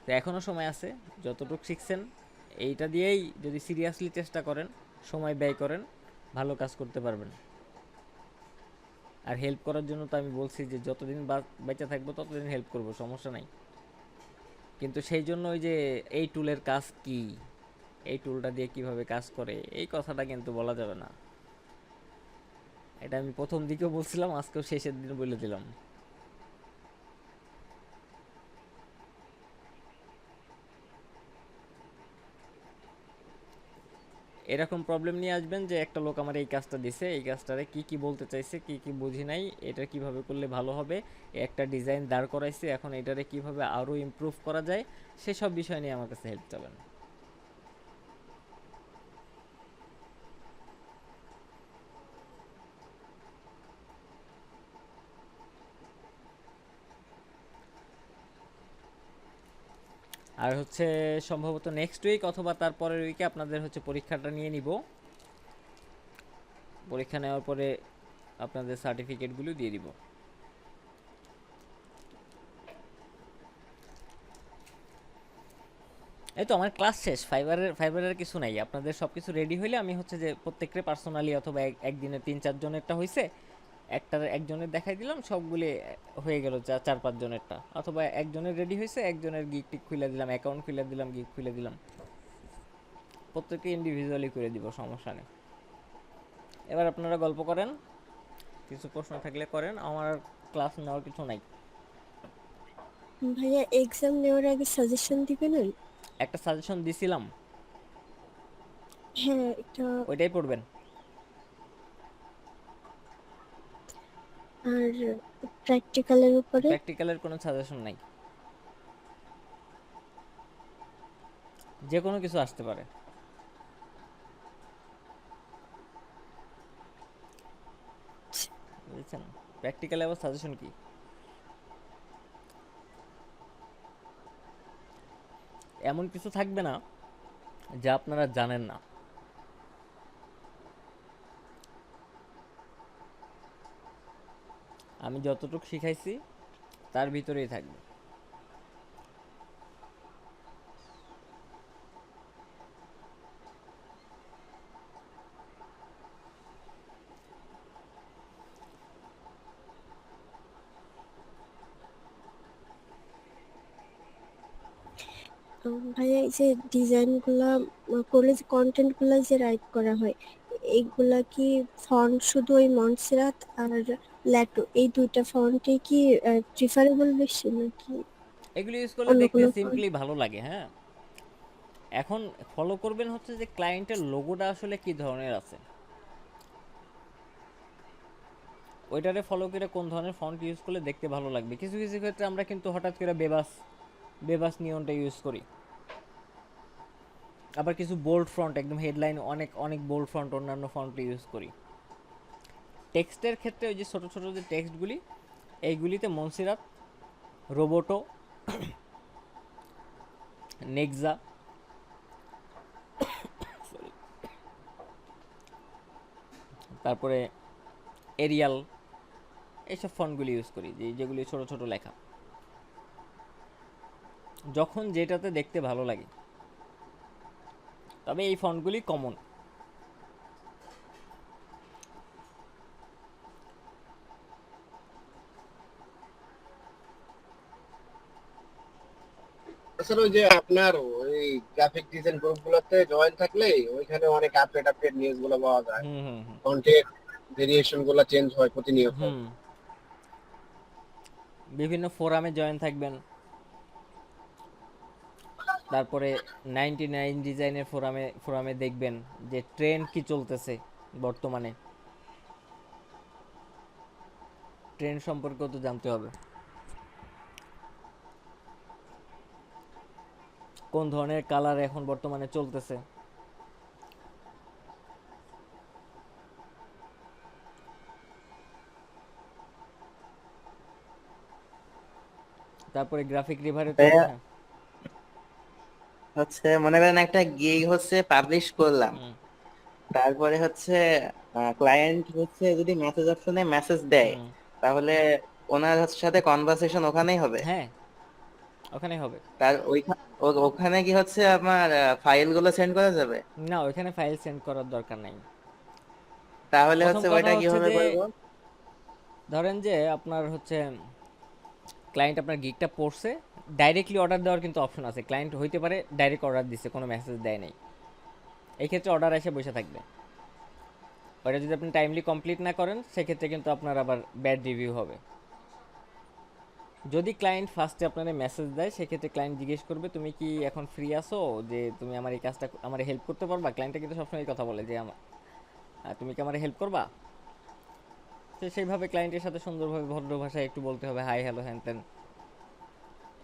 তো এখনও সময় আছে, যতটুকু শিখছেন এইটা দিয়েই যদি সিরিয়াসলি চেষ্টা করেন, সময় ব্যয় করেন, ভালো কাজ করতে পারবেন। আর হেল্প করার জন্য তো আমি বলছি যে যতদিন বেঁচে থাকবো ততদিন হেল্প করবো, সমস্যা নাই। কিন্তু সেই জন্য ওই যে এই টুলের কাজ কি, এই টুলটা দিয়ে কিভাবে কাজ করে, এই কথাটা কিন্তু বলা যাবে না। এটা আমি প্রথম দিকেও বলছিলাম, আজকেও শেষের দিন বলে দিলাম। এরকম প্রবলেম নিয়ে আসবেন যে একটা লোক আমার এই কাজটা দিছে, এই কাজটারে কি কি বলতে চাইছে, কি কি বুঝি নাই, এটা কিভাবে করলে ভালো হবে, একটা ডিজাইন দাঁড় করাইছে, এখন এটারে কিভাবে আরও ইমপ্রুভ করা যায়, সেসব বিষয় নিয়ে আমার কাছে হেল্প চাবেন। আর হচ্ছে সম্ভবত নেক্সট উইক অথবা তার পরের উইকে আপনাদের হচ্ছে পরীক্ষাটা নিয়ে নিব। পরীক্ষা নেওয়ার পরে আপনাদের সার্টিফিকেটগুলো দিয়ে দিব। এই তো আমার ক্লাস শেষ, ফাইবারের কিছু নাই, আপনাদের সব কিছু রেডি হইলে আমি হচ্ছে যে প্রত্যেকটা পার্সোনালি অথবা একদিনে 3-4 জনেরটা হয়েছে, একজনের দেখাই দিলাম, সবগুলি হয়ে গেল 4-5 জনেরটা, অথবা একজনের রেডি হয়েছে, একজনের গিগ টিক খুলে দিলাম, অ্যাকাউন্ট খুলে দিলাম, গিগ খুলে দিলাম, প্রত্যেককে ইন্ডিভিজুয়ালি করে দিব, সমস্যা নেই। এবার আপনারা গল্প করেন, কিছু প্রশ্ন থাকলে করেন, আমার ক্লাস নেওয়ার কিছু নাই। ভাইয়া এক্সাম নেওয়ার আগে সাজেশন দিবেন? একটা সাজেশন দিছিলাম, হ্যাঁ, এটা। ওইটাই পড়বেন। আর প্র্যাকটিক্যালের উপরে? প্র্যাকটিক্যালের কোনো সাজেশন নাই, যে কোনো কিছু আসতে পারে। বুঝছেন, প্র্যাকটিক্যালে আবার সাজেশন কি? এমন কিছু থাকবে না যা আপনারা জানেন না। আমি যতটুকু শিখাইছি তার ভিতরেই থাকবে। ভাইয়া এই যে ডিজাইন গুলা করলে, যে কন্টেন্ট গুলা যে রাইট করা হয়, এইগুলা কি ফন্ট শুধু ওই মন্টসেরাত আর ল্যাটো এই দুইটা ফন্টে কি প্রিফারেবল বেশি, নাকি এগুলো ইউজ করলে অন্য দেখতে কোনো ফন্ট? সিম্পলি ভালো লাগে। হ্যাঁ, এখন ফলো করবেন হচ্ছে যে ক্লায়েন্টের লোগোটা আসলে কি ধরনের আছে, ওইটারে ফলো করে কোন ধরনের ফন্ট ইউজ করলে দেখতে ভালো লাগবে। কিছু কিছু ক্ষেত্রে আমরা কিন্তু হঠাৎ করে বেবাস নিয়নটা ইউজ করি, আবার কিছু বোল্ড ফন্ট, একদম হেডলাইন অনেক অনেক বোল্ড ফন্ট অন্যান্য ফন্ট ইউজ করি। টেক্সটের ক্ষেত্রে ওই যে ছোটো ছোটো যে টেক্সটগুলি, এইগুলিতে মনসিরাত, রোবোটো, নেক্সা, তারপরে এরিয়াল, এইসব ফন্টগুলি ইউজ করি, যেগুলি ছোটো ছোটো লেখা, যখন যেটাতে দেখতে ভালো লাগে। তবে এই ফন্টগুলি কমন। আসলে ওই যে আপনার ওই গ্রাফিক ডিজাইন গ্রুপ গুলোতে জয়েন থাকলে ওইখানে অনেক আপডেট নিউজ গুলো পাওয়া যায়। হুম হুম হুম কন্টেন্ট ভেরিয়েশন গুলো চেঞ্জ হয় প্রতিনিয়ত। হুম, বিভিন্ন ফোরামে জয়েন থাকবেন, তারপরে 99 ডিজাইনের ফোরামে দেখবেন যে ট্রেন্ড কি চলতেছে বর্তমানে, ট্রেন্ড সম্পর্কেও তো জানতে হবে, কোন ধরনের কালার এখন বর্তমানে চলতেছে। তারপরে গ্রাফিক রিভারে তো ভাইয়া, হ্যাঁ, হচ্ছে মনে করেন একটা গিগ হচ্ছে পাবলিশ করলাম, হুম তারপরে হচ্ছে ক্লায়েন্ট হচ্ছে যদি মেসেজ অপশনে মেসেজ দেয়, হুম, তাহলে ওনার সাথে কনভারসেশন ওখানেই হবে। হ্যাঁ ওখানেই হবে। তার ওখানে কি হচ্ছে আমার ফাইল গুলো সেন্ড করা যাবে? না, ওইখানে ফাইল সেন্ড করার দরকার নাই। তাহলে প্রথম হচ্ছে কথা ওইটা হচ্ছে কিভাবে যে করবো? ধরেন যে আপনার হচ্ছে ক্লায়েন্ট আপনার গিগটা পড়ছে, ডাইরেক্টলি অর্ডার দেওয়ার কিন্তু অপশন আছে। ক্লায়েন্ট হইতে পারে ডাইরেক্ট অর্ডার দিচ্ছে, কোনো মেসেজ দেয় নাই, এই ক্ষেত্রে অর্ডার এসে বসে থাকবে। ওটা যদি আপনি টাইমলি কমপ্লিট না করেন সেক্ষেত্রে কিন্তু আপনার আবার ব্যাড রিভিউ হবে। যদি ক্লায়েন্ট ফার্স্টে আপনার মেসেজ দেয় সেক্ষেত্রে ক্লায়েন্ট জিজ্ঞেস করবে তুমি কি এখন ফ্রি আছো, যে তুমি আমার এই কাজটা আমার হেল্প করতে পারবা। ক্লায়েন্টটা কিন্তু সবসময় এই কথা বলে যে তুমি কি আমার হেল্প করবা। তো সেইভাবে ক্লায়েন্টের সাথে সুন্দরভাবে ভদ্র ভাষায় একটু বলতে হবে হাই হ্যালো হ্যান ত্যান,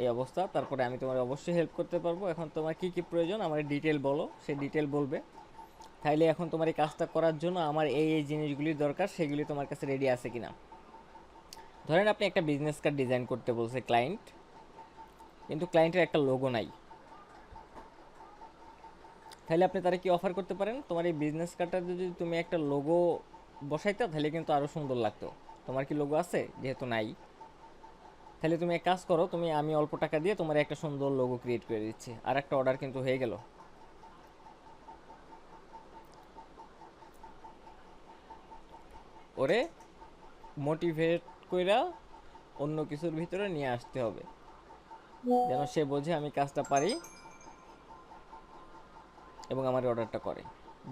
এই অবস্থা। তারপরে আমি তোমার অবশ্যই হেল্প করতে পারবো, এখন তোমার কি কি প্রয়োজন আমার ডিটেল বলো, সে ডিটেল বলবে। তাইলে এখন তোমার এই কাজটা করার জন্য আমার এই এই জিনিসগুলি দরকার, সেগুলি তোমার কাছে রেডি আছে কিনা। ধরেন আপনি একটা বিজনেস কার্ড ডিজাইন করতে বলছে ক্লায়েন্ট, কিন্তু ক্লায়েন্টের একটা লোগো নাই। তাহলে আপনি তারা কি অফার করতে পারেন, তোমার এই বিজনেস কার্ডটাতে যদি তুমি একটা লোগো বসাইতে তাহলে কিন্তু আরও সুন্দর লাগতো। তোমার কি লোগো আছে, যেহেতু নাই, তাহলে তুমি এক কাজ করো, আমি অল্প টাকা দিয়ে তোমার একটা সুন্দর লোগো ক্রিয়েট করে দিচ্ছি, আর একটা অর্ডার কিন্তু হয়ে গেল। ওরে মোটিভেট কইরা অন্য কিছুর ভিতরে নিয়ে আসতে হবে, যেন সে বোঝে আমি কাজটা পারি এবং আমার অর্ডারটা করে।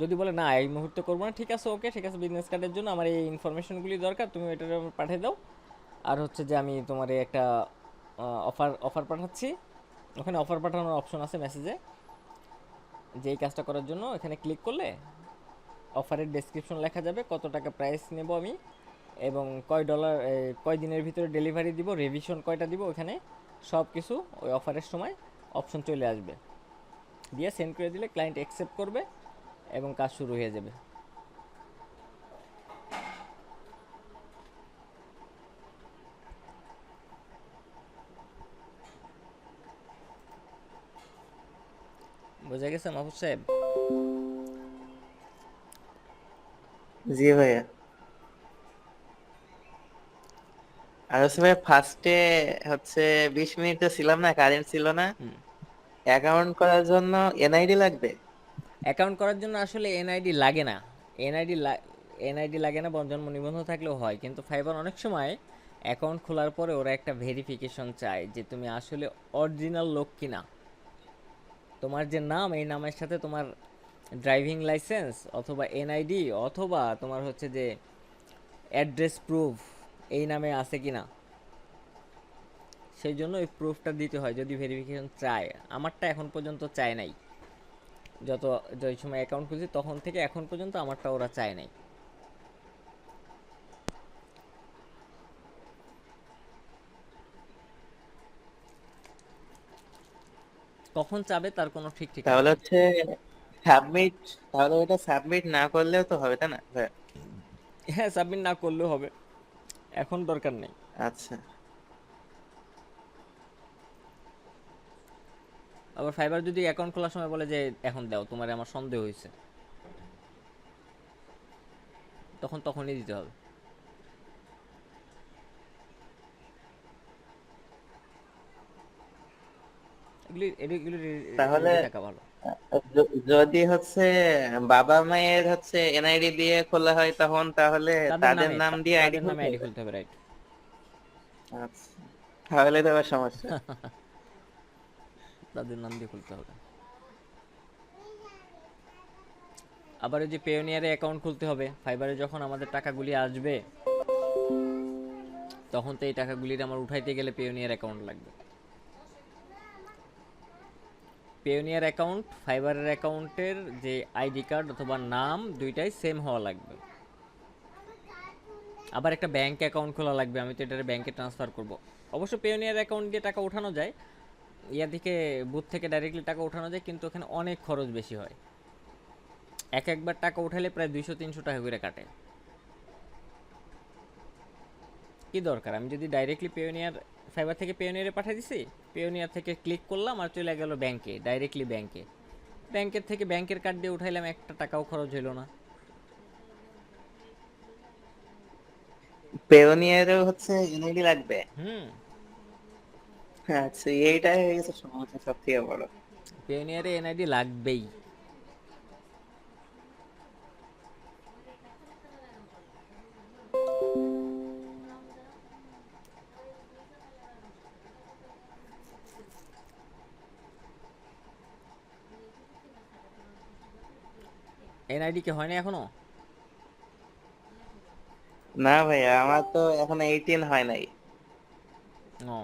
যদি বলে না এই মুহূর্তে করবো না, ঠিক আছে ওকে, ঠিক আছে বিজনেস কার্ডের জন্য আমার এই ইনফরমেশনগুলি দরকার, তুমি এটা পাঠিয়ে দাও। আর হচ্ছে যে আমি তোমার একটা অফার অফার পাঠাচ্ছি, ওখানে অফার পাঠানোর অপশন আছে মেসেজে, যে এই কাজটা করার জন্য এখানে ক্লিক করলে অফারের ডেসক্রিপশন লেখা যাবে, কত টাকা প্রাইস নেব আমি, এবং কয় ডলার কয় দিনের ভিতরে ডেলিভারি দিব, রিভিশন কয়টা দিব, ওখানে সব কিছু ওই অফারের সময় অপশন চলে আসবে। দিয়ে সেন্ড করে দিলে ক্লায়েন্ট অ্যাকসেপ্ট করবে এবং কাজ শুরু হয়ে যাবে। বোঝা গেছে মাহফুজ সাহেব? জি ভাইয়া। আর হচ্ছে ভাই ফার্স্টে হচ্ছে 20 মিনিট তো ছিলাম না, কারেন্ট ছিল না। অ্যাকাউন্ট করার জন্য এনআইডি লাগবে? অ্যাকাউন্ট করার জন্য আসলে এনআইডি লাগে না, এনআইডি এনআইডি লাগে না, জন্ম নিবন্ধন থাকলেও হয়। কিন্তু ফাইবার অনেক সময় অ্যাকাউন্ট খোলার পরে ওরা একটা ভেরিফিকেশন চায় যে তুমি আসলে অরিজিনাল লোক কিনা। তোমার যে নাম, এই নামের সাথে তোমার ড্রাইভিং লাইসেন্স অথবা এনআইডি অথবা তোমার হচ্ছে যে অ্যাড্রেস প্রুফ এই নামে আছে কিনা, সেই জন্য এই প্রুফটা দিতে হয় যদি ভেরিফিকেশন চায়। আমারটা এখন পর্যন্ত চায় নাই, যে সময় অ্যাকাউন্ট খুলছি তখন থেকে এখন পর্যন্ত আমারটা ওরা চায় নাই। কখন চাবে তার কোনো ঠিক ঠিকানা তাহলে নেই। হচ্ছে সাবমিট, তাহলে ওটা সাবমিট না করলেও তো হবে তাই না ভাইয়া? হ্যাঁ, সাবমিট না করলেও হবে, এখন দরকার নেই। আচ্ছা। আবার ফাইবার যদি অ্যাকাউন্ট খোলার সময় বলে যে এখন দাও, তোমার আমার সন্দেহ হয়েছে, তখনই দিতে হবে। এগুলি তাহলে টাকা ভালো। যদি হচ্ছে বাবা মায়ের হচ্ছে এনআইডি দিয়ে খোলা হয় তখন তাহলে তাদের নাম দিয়ে আইডি তাদের নামে খুলতে আইডি হবে? খুলতে হবে, রাইট। আচ্ছা, তাহলে তো আবার সমস্যা। তাদের নাম দিয়ে খুলতে হবে। আবার ওই যে পেওনিয়ারে অ্যাকাউন্ট খুলতে হবে, ফাইবারে যখন আমাদের টাকাগুলি আসবে তখন তো এই টাকাগুলির আমার উঠাইতে গেলে পেওনিয়ার অ্যাকাউন্ট লাগবে। পেওনিয়ার অ্যাকাউন্ট ফাইবারের অ্যাকাউন্টের যে আইডি কার্ড অথবা নাম দুইটাই সেম হওয়া লাগবে। আবার একটা ব্যাংক অ্যাকাউন্ট খোলা লাগবে, আমি তো এটারে ব্যাংকে ট্রান্সফার করব। অবশ্য পেওনিয়ার অ্যাকাউন্ট দিয়ে টাকা উঠানো যায়, ইয়া থেকে বুথ থেকে ডাইরেক্টলি টাকা উঠানো যায়, কিন্তু ওখানে অনেক খরচ বেশি হয়। একবার টাকা উঠালে প্রায় 200-300 টাকা করে কাটে। কি দরকার, আমি যদি ডাইরেক্টলি পেওনিয়ার ফাইবার থেকে পেওনিয়ারে পাঠিয়ে দিছি, পেওনিয়ার থেকে ক্লিক করলাম আর চলে গেল ব্যাংকে, ডাইরেক্টলি ব্যাংকে, ব্যাংকের থেকে ব্যাংকের কার্ড দিয়ে উঠাইলাম, একটা টাকাও খরচ হইল না। পেওনিয়ারও হচ্ছে এনআইডি লাগবে? হুম, আচ্ছা, এইটাই হয়ে গেছে সমস্যা সব থেকে বড়। পেওনিয়ারে এনআইডি লাগবেই। এনআইডি কি হয় না এখনো? না ভাইয়া, আমার তো এখনো 18 হয় নাই। ও,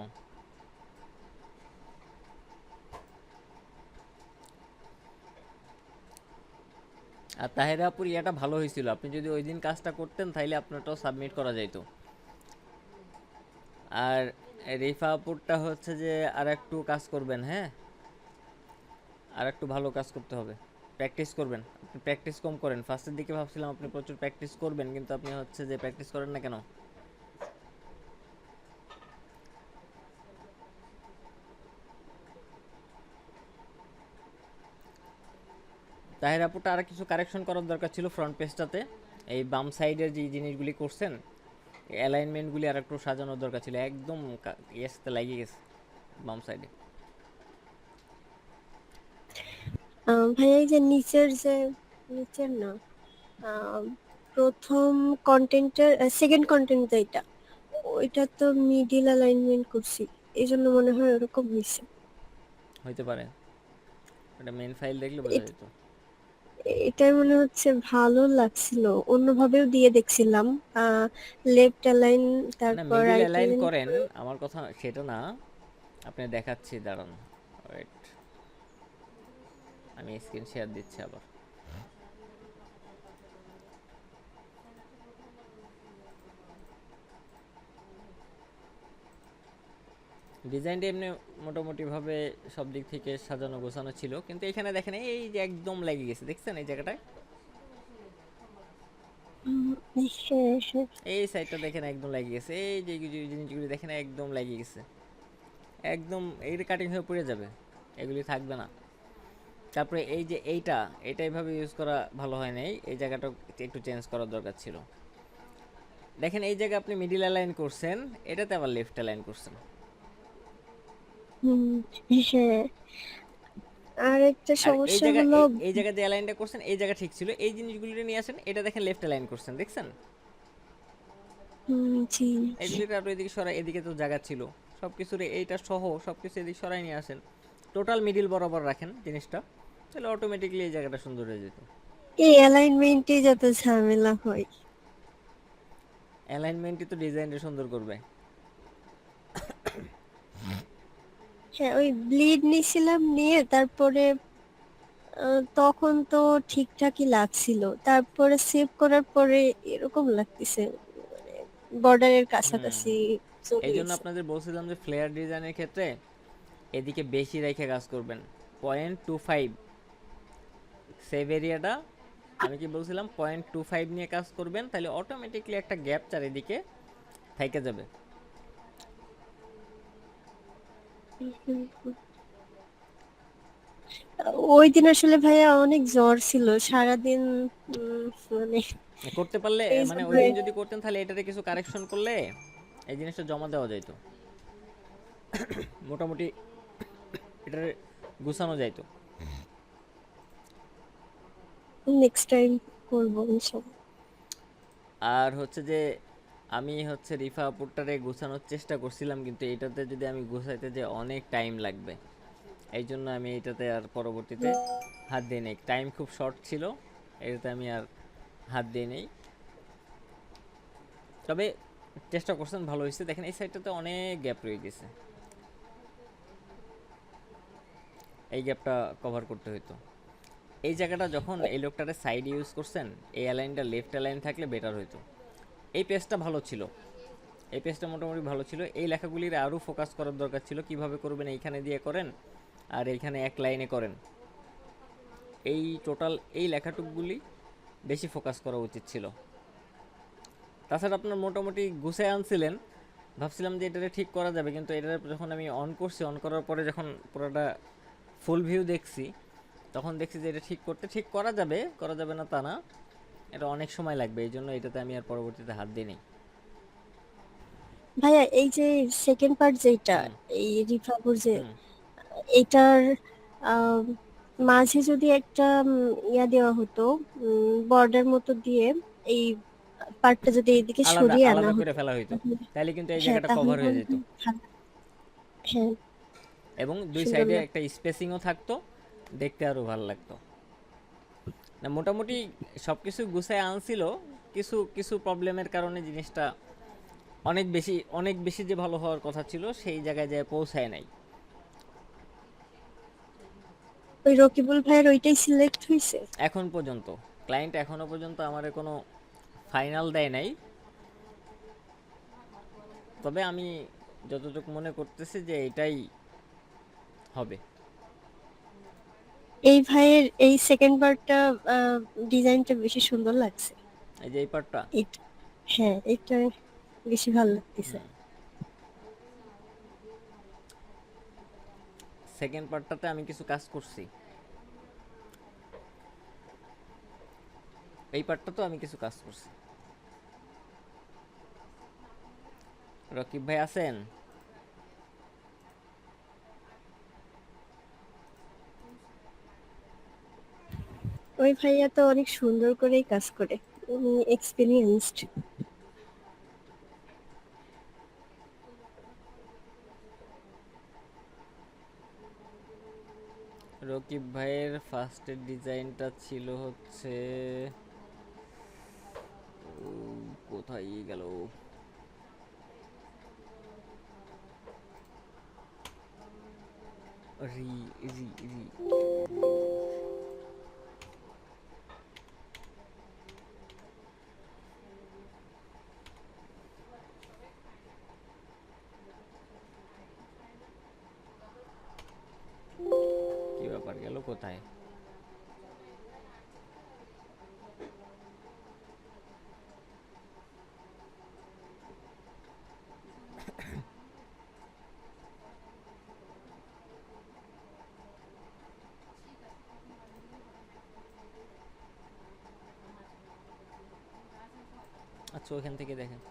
আর তাহেরাপুর ইয়াটা ভালো হয়েছিল, আপনি যদি ওই দিন কাজটা করতেন তাহলে আপনারটাও সাবমিট করা যাইতো। আর রিফাপুরটা হচ্ছে যে আর একটু কাজ করবেন, হ্যাঁ, আর একটু ভালো কাজ করতে হবে, প্র্যাকটিস করবেন। আপনি প্র্যাকটিস কম করেন। ফার্স্টের দিকে ভাবছিলাম আপনি প্রচুর প্র্যাকটিস করবেন, কিন্তু আপনি হচ্ছে যে প্র্যাকটিস করেন না কেন? তাহেরাপুরটা আর কিছু কারেকশন করার দরকার ছিল ফ্রন্ট পেজটাতে। এই বাম সাইডের যে জিনিসগুলি করছেন, অ্যালাইনমেন্টগুলি আর একটু সাজানোর দরকার ছিল। একদম ইয়েসতে লাগিয়ে গেছে বাম সাইডে। ভাইয়া এই যে নিচের না, আহ, প্রথম কন্টেন্টের সেকেন্ড কন্টেন্ট যেটা, ওইটা তো মিডিল অ্যালাইনমেন্ট করছি, এই জন্য মনে হয় ওরকম হয়েছে। হইতে পারে, এটা মেন ফাইল দেখলে বোঝা যেত। এটাই মনে হচ্ছে ভালো লাগছিল, অন্যভাবেও দিয়ে দেখছিলাম। লেফট অ্যালাইন, না, তারপর মিডিল রাইট অ্যালাইন অ্যালাইন। করেন, আমার কথা সেটা না, আপনি দেখাচ্ছি, দাঁড়ান, ওয়েট, আমি স্ক্রিন শেয়ার দিচ্ছি আবার। ডিজাইনটা এমনি মোটামুটিভাবে সব দিক থেকে সাজানো গোছানো ছিল, কিন্তু এখানে দেখেন এই যে একদম লেগে গেছে, দেখছেন এই জায়গাটায়? এই সাইডটা দেখেন একদম লেগে গেছে, এই যে জিনিসগুলি দেখেন একদম লেগে গেছে, একদম এই কাটিং হয়ে পড়ে যাবে, এগুলি থাকবে না। তারপরে এই যে এইটা এইভাবে ইউজ করা ভালো হয় নাই, এই জায়গাটা একটু চেঞ্জ করার দরকার ছিল। দেখেন এই জায়গায় আপনি মিডিল অ্যালাইন করছেন, এটাতে আবার লেফট অ্যালাইন করছেন। হ্যাঁ, আর একটা আর এই সমস্যা জায়গা হলো, এই জায়গা দিয়ে অ্যালাইনটা করছেন, এই জায়গা ঠিক ছিল, এই জিনিসগুলো নিয়ে আসেন, এটা দেখেন লেফট অ্যালাইন করছেন, দেখছেন? জি, এগুলিটা আরো এদিকে সরাই, এদিকে তো জায়গা ছিল সবকিছুর, এইটা সহ সবকিছু এদিকে সরাই নিয়ে আসেন, টোটাল মিডিল বরাবর রাখেন জিনিসটা, তাহলে অটোমেটিকলি এই জায়গাটা সুন্দর হয়ে যেত। এই অ্যালাইনমেন্টে যত ঝামেলা হয়। অ্যালাইনমেন্টই তো ডিজাইনটা সুন্দর করবে। হ্যাঁ, ওই ব্লিড নিছিলাম, নিয়ে তারপরে তখন তো ঠিকঠাকই লাগছিল, তারপরে সেভ করার পরে এরকম লাগতেছে, মানে বর্ডারের কাছাকাছি চলে এই জন্য গেছে। আপনাদের বলছিলাম যে ফ্লেয়ার ডিজাইনের ক্ষেত্রে এদিকে বেশি রেখে কাজ করবেন। 0.25 সেভ এরিয়াটা, আমি কি বলছিলাম 0.25 নিয়ে কাজ করবেন, তাহলে অটোমেটিকলি একটা গ্যাপ চারিদিকে থেকে যাবে। ওই দিন আসলে ভাইয়া অনেক জ্বর ছিল সারাদিন, মানে করতে পারলে, এই মানে ওই জন্য দিন যদি করতেন তাহলে এটাতে কিছু কারেকশন করলে এই জিনিসটা জমা দেওয়া যাইতো, মোটামুটি এটা গুছানো যাইতো। নেক্সট টাইম করবো ইনশাল্লাহ। আর হচ্ছে যে আমি হচ্ছে রিফা আপুরটারে গোছানোর চেষ্টা করছিলাম, কিন্তু এটাতে যদি আমি গোছাইতে যে অনেক টাইম লাগবে, এই জন্য আমি এটাতে আর পরবর্তীতে হাত দিই নেই। টাইম খুব শর্ট ছিল, এটাতে আমি আর হাত দিই নেই। তবে চেষ্টা করছেন, ভালো হয়েছে। দেখেন এই সাইডটাতে অনেক গ্যাপ রয়ে গেছে, এই গ্যাপটা কভার করতে হইতো। এই জায়গাটা যখন এই লোকটারে সাইড ইউজ করছেন, এই অ্যালাইনটা লেফট অ্যালাইন থাকলে বেটার হইতো। এই পেজটা ভালো ছিল, এই পেজটা মোটামুটি ভালো ছিল। এই লেখাগুলির আরও ফোকাস করার দরকার ছিল, কিভাবে করবেন, এইখানে দিয়ে করেন আর এইখানে এক লাইনে করেন, এই টোটাল এই লেখাটুকগুলি বেশি ফোকাস করা উচিত ছিল। তাছাড়া আপনার মোটামুটি গুছিয়ে আনছিলেন, ভাবছিলাম যে এটা ঠিক করা যাবে, কিন্তু এটা যখন আমি অন করছি, অন করার পরে যখন পুরোটা ফুল ভিউ দেখছি, তখন দেখছি যে এটা ঠিক করা যাবে না তা না, এটা অনেক সময় লাগবে, এই জন্য এটাতে আমি আর পরবর্তীতে হাত দিই। ভাইয়া এই যে সেকেন্ড পার্ট যেটা, এই রিফাপুর যে, এটার আহ, মাঝে যদি একটা ইয়া দেওয়া হতো, বর্ডার মতো দিয়ে, এই পার্টটা যদি এইদিকে আলাদা সরিয়ে আনা আলাদা করে হতো, ফেলা হইতো, তাহলে কিন্তু এই হ্যাঁ জায়গাটা তাহলে কভার হয়ে মনে যেত, হয় হ্যাঁ, এবং দুই সুন্দর সাইডে লাগতো। একটা স্পেসিংও থাকতো, দেখতে আরো ভালো লাগতো। না মোটামুটি সব কিছু গুছায় আনছিল, কিছু কিছু প্রবলেমের কারণে জিনিসটা অনেক বেশি যে ভালো হওয়ার কথা ছিল সেই জায়গায় যায় পৌঁছায় নাই। ওই রকিবুল ভাইয়ের ওইটাই সিলেক্ট হয়েছে? এখন পর্যন্ত ক্লায়েন্ট এখনো পর্যন্ত আমারে কোনো ফাইনাল দেয় নাই, তবে আমি যতটুকু মনে করতেছি যে এটাই হবে। এই ভাইয়ের এই সেকেন্ড পার্টটা ডিজাইনটা বেশি সুন্দর লাগছে। এই যে এই পার্টটা এটা, হ্যাঁ এটা বেশি ভালো লাগতেছে। সেকেন্ড পার্টটাতে আমি কিছু কাজ করছি, এই পার্টটা তো আমি কিছু কাজ করছি। রকিব ভাই আছেন? ওই ভাইয়া তো অনেক সুন্দর করেই কাজ করে, উনি এক্সপিরিয়েন্সড। রকিব ভাইয়ের ফার্স্টের ডিজাইনটা ছিল হচ্ছে কোথায় গেল, রি রি রি কি ব্যাপার গেল কোথায়? আচ্ছা ওইখান থেকে দেখেন।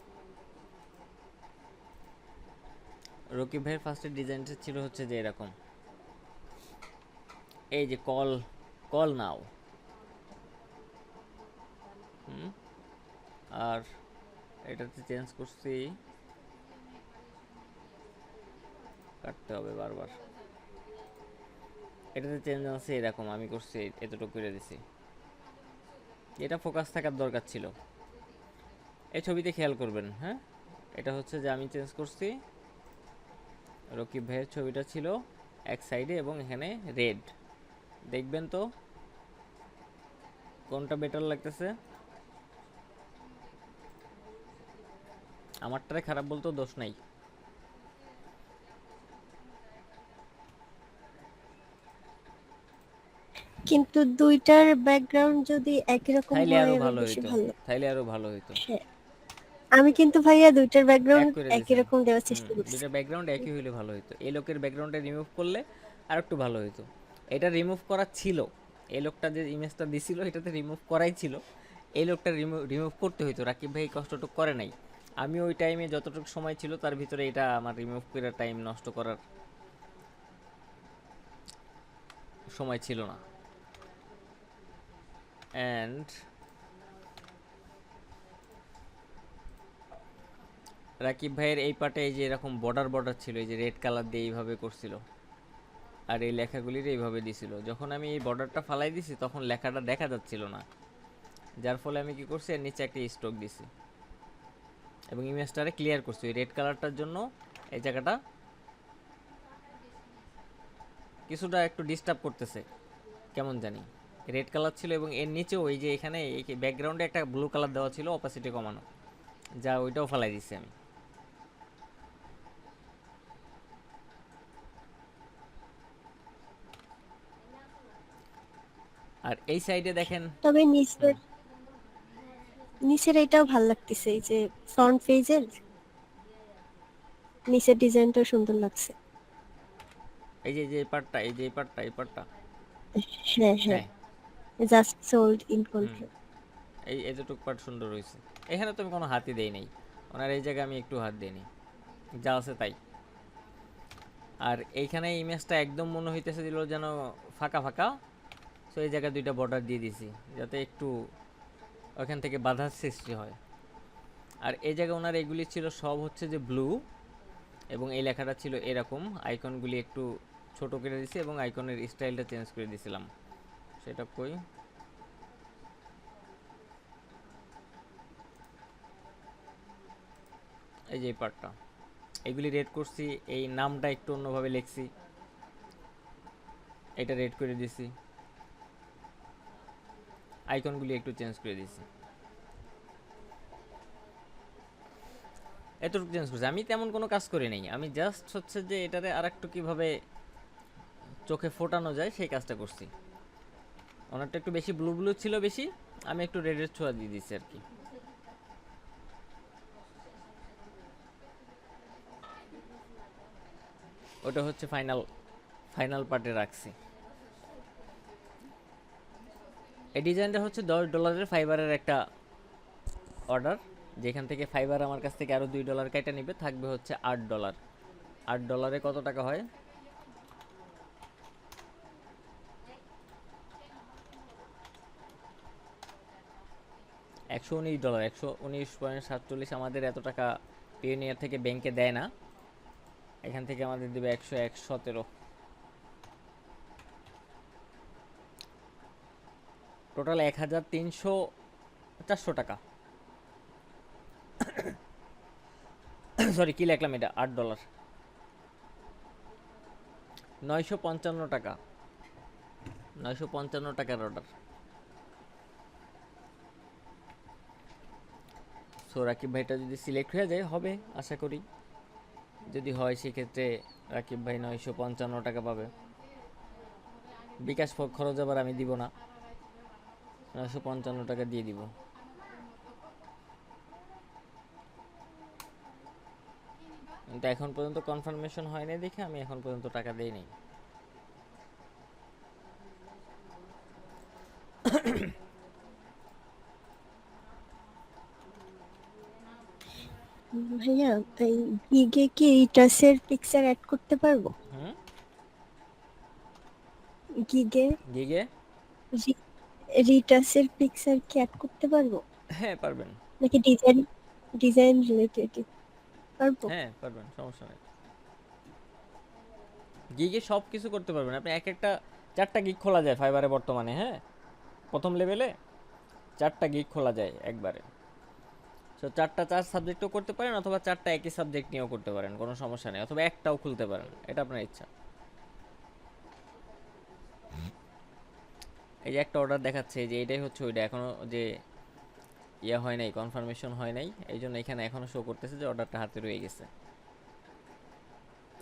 রকিব ভাইয়ের ফার্স্টের ডিজাইনটা ছিল হচ্ছে যে এরকম, এই যে কল কল নাও, আর এটাতে চেঞ্জ করছি, কাটতে হবে বারবার, এটাতে চেঞ্জ আছে এরকম আমি করছি, এতটুকু করে দিছি, এটা ফোকাস থাকার দরকার ছিল। এই ছবিতে খেয়াল করবেন, হ্যাঁ এটা হচ্ছে যে আমি চেঞ্জ করছি, রকিব ভাইয়ের ছবিটা ছিল এক সাইডে এবং এখানে রেড, দেখবেন তো কোনটা বেটার লাগতেছে। আমারটারে খারাপ বলতেও দোষ নাই, কিন্তু দুইটার ব্যাকগ্রাউন্ড যদি একই রকম তাইলে হয় আরো আমার ভালো বেশি হইতো, ভালো। তাইলে আরো ভালো হইতো। হ্যাঁ, আমি কিন্তু ভাইয়া দুইটার এক ব্যাকগ্রাউন্ড করে একই দিয়েছেন, রকম দেওয়ার চেষ্টা করছি। দুইটা ব্যাকগ্রাউন্ড একই হইলে ভালো হইতো, এই লোকের ব্যাকগ্রাউন্ডটা রিমুভ করলে আর একটু ভালো হইতো। এটা রিমুভ করা ছিল, এই লোকটা যে ইমেজটা দিছিল এটাতে রিমুভ করাই ছিল, এই লোকটা রিমুভ করতে হইতো। রাকিব ভাই কষ্টটুকু করে নাই, আমি ওই টাইমে যতটুকু সময় ছিল তার ভিতরে এটা আমার রিমুভ করে টাইম নষ্ট করার সময় ছিল না। অ্যান্ড রাকিব ভাইয়ের এই পার্টে এই যে এরকম বর্ডার ছিল, এই যে রেড কালার দিয়ে এইভাবে করছিল, আর এই লেখাগুলির এইভাবে দিছিল। যখন আমি এই বর্ডারটা ফালাই দিছি তখন লেখাটা দেখা যাচ্ছিল না, যার ফলে আমি কি করছি এর নিচে একটা স্ট্রোক দিছি এবং ইমেজটারে ক্লিয়ার করছি। ওই রেড কালারটার জন্য এই জায়গাটা কিছুটা একটু ডিস্টার্ব করতেছে কেমন জানি, রেড কালার ছিল এবং এর নিচেও ওই যে এখানে ব্যাকগ্রাউন্ডে একটা ব্লু কালার দেওয়া ছিল অপাসিটি কমানো, যা ওইটাও ফালাই দিছি আমি। আর এই সাইডে দেখেন, তবে নিচের এটাও ভালো লাগতেছে, এই যে ফ্রন্ট পেজের নিচের ডিজাইনটা সুন্দর লাগছে। এই যে এই পার্টটা, এই যে এই পার্টটা হ্যাঁ হ্যাঁ, হ্যাঁ, জাস্ট সোল্ড ইন কন্ট্রোল। এই এতটুকু পার্ট সুন্দর হয়েছে। এখানে তো আমি কোনো হাতই দেই নাই, ওনার এই জায়গায় আমি একটু হাত দিইনি, যা আছে তাই। আর এইখানে ইমেজটা একদম মনে হইতেছে দিল যেন ফাঁকা ফাঁকা, সো এই জায়গায় দুইটা বর্ডার দিয়ে দিছি যাতে একটু ওখান থেকে বাধার সৃষ্টি হয়। আর এই জায়গায় ওনার এগুলি ছিল সব হচ্ছে যে ব্লু, এবং এই লেখাটা ছিল এরকম, আইকনগুলি একটু ছোট করে দিছি এবং আইকনের স্টাইলটা চেঞ্জ করে দিছিলাম। সেটা কই এই যে এই পার্টটা, এগুলি রেড করছি, এই নামটা একটু অন্যভাবে লিখছি, এটা রেড করে দিছি, আইকনগুলি একটু চেঞ্জ করে দিছি, এতটুকু চেঞ্জ করছি। আমি তেমন কোনো কাজ করি নাই, আমি জাস্ট হচ্ছে যে এটারে আর একটু কীভাবে চোখে ফোটানো যায় সেই কাজটা করছি। ওনারটা একটু বেশি ব্লু ব্লু ছিল বেশি, আমি একটু রেডের ছোঁয়া দিয়ে দিচ্ছি আর কি। ওটা হচ্ছে ফাইনাল ফাইনাল পার্টে রাখছি। এই ডিজাইনটা হচ্ছে $10 ফাইবারের একটা অর্ডার, যেখান থেকে ফাইবার আমার কাছ থেকে আরও $2 কেটে নেবে, থাকবে হচ্ছে $8। $8 কত টাকা হয়? $119, 119.47। আমাদের এত টাকা পিওনিয়ার থেকে ব্যাংকে দেয় না, এখান থেকে আমাদের দেবে 101.17। টোটাল 1,300-400 টাকা। সরি, কি লিখলাম এটা, $8, 955 টাকা, 955 টাকার অর্ডার। সো রাকিব ভাইটা যদি সিলেক্ট হয়ে যায় হবে আশা করি, যদি হয় সেক্ষেত্রে রাকিব ভাই 955 টাকা পাবে। বিকাশ খরচ আবার আমি দিব না, 955 টাকা দিয়ে দিব। কিন্তু এখন পর্যন্ত কনফার্মেশন হয় নাই দেখে আমি এখন পর্যন্ত টাকা দেই নাই। ভাইয়া এই গিগে কি রিটাসের পিকচার অ্যাড করতে পারবো? হুম, গিগে গিগে রিটাসের পিকচার কি অ্যাড করতে পারবো, হ্যাঁ পারবেন, নাকি ডিজাইন রিলেটেড পারবো? হ্যাঁ পারবেন, সমস্যা নেই। গিগে সব কিছু করতে পারবেন আপনি, এক একটা 4টা গিগ খোলা যায় ফাইবারে বর্তমানে। হ্যাঁ, প্রথম লেভেলে 4টা গিগ খোলা যায় একবারে। সো 4 সাবজেক্টও করতে পারেন, অথবা 4টা একই সাবজেক্ট নিয়েও করতে পারেন, কোনো সমস্যা নেই, অথবা একটাও খুলতে পারেন, এটা আপনার ইচ্ছা। এই যে একটা অর্ডার দেখাচ্ছে, যে এটাই হচ্ছে ওইটা, এখনো যে ইয়ে হয় নাই, কনফার্মেশন হয় নাই, এই জন্য এখানে এখনো শো করতেছে যে অর্ডারটা হাতে রয়ে গেছে।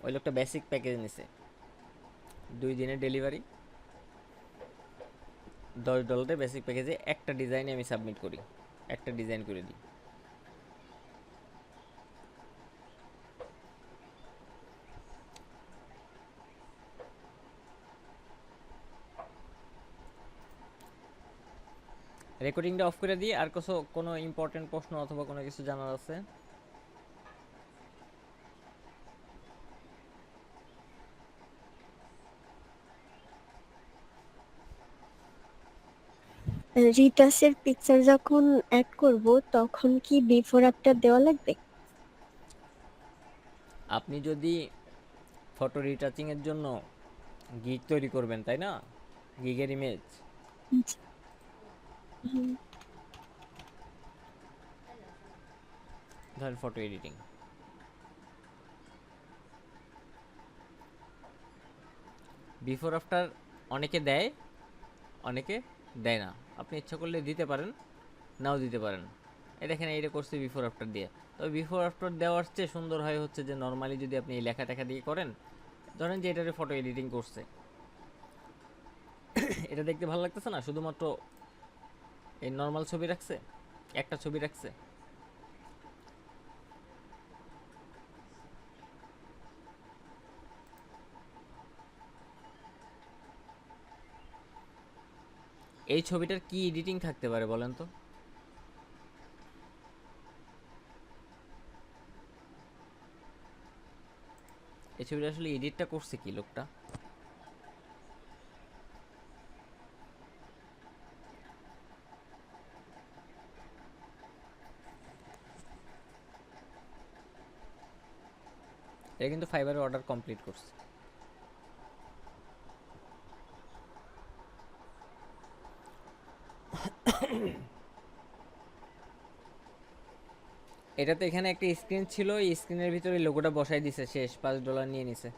ওই লোকটা বেসিক প্যাকেজ নিছে, 2 দিনের ডেলিভারি, $10 বেসিক প্যাকেজে একটা ডিজাইনে আমি সাবমিট করি, একটা ডিজাইন করে দিই। রেকর্ডিংটা অফ করে দিই। আর কোনো ইম্পর্টেন্ট প্রশ্ন অথবা কোনো কিছু জানার আছে? রিটাসের পিকচার যখন অ্যাড করব তখন কি বিফোর আফটার দেওয়া লাগবে? আপনি যদি ফটো রিটাচিং এর জন্য গিগ তৈরি করবেন, তাই না, গিগের ইমেজ, আচ্ছা। হুম, ধরেন ফটো এডিটিং, বিফোর আফটার অনেকে দেয়, অনেকে দেয় না। আপনি ইচ্ছা করলে দিতে পারেন, নাও দিতে পারেন। এই দেখেন, এইটা করছে বিফোর আফটার দিয়ে। তবে বিফোর আফটার দেওয়ার চেয়ে সুন্দর হয় হচ্ছে যে নর্মালি যদি আপনি এই লেখা টেখা দিয়ে করেন, ধরেন যে এটারে ফটো এডিটিং করছে, এটা দেখতে ভালো লাগতেছে না, শুধুমাত্র এই নর্মাল ছবি রাখছে, একটা ছবি রাখছে, এই ছবিটার কি এডিটিং থাকতে পারে বলেন তো? এই ছবিটা আসলে এডিটটা করছে কি লোকটা? এটা কিন্তু ফাইবারে অর্ডার কমপ্লিট করছে। এটাতে এখানে একটা স্ক্রিন ছিল, এই স্ক্রিনের ভিতরে লোগোটা বসাই দিছে, শেষ, $5 নিয়ে নিছে।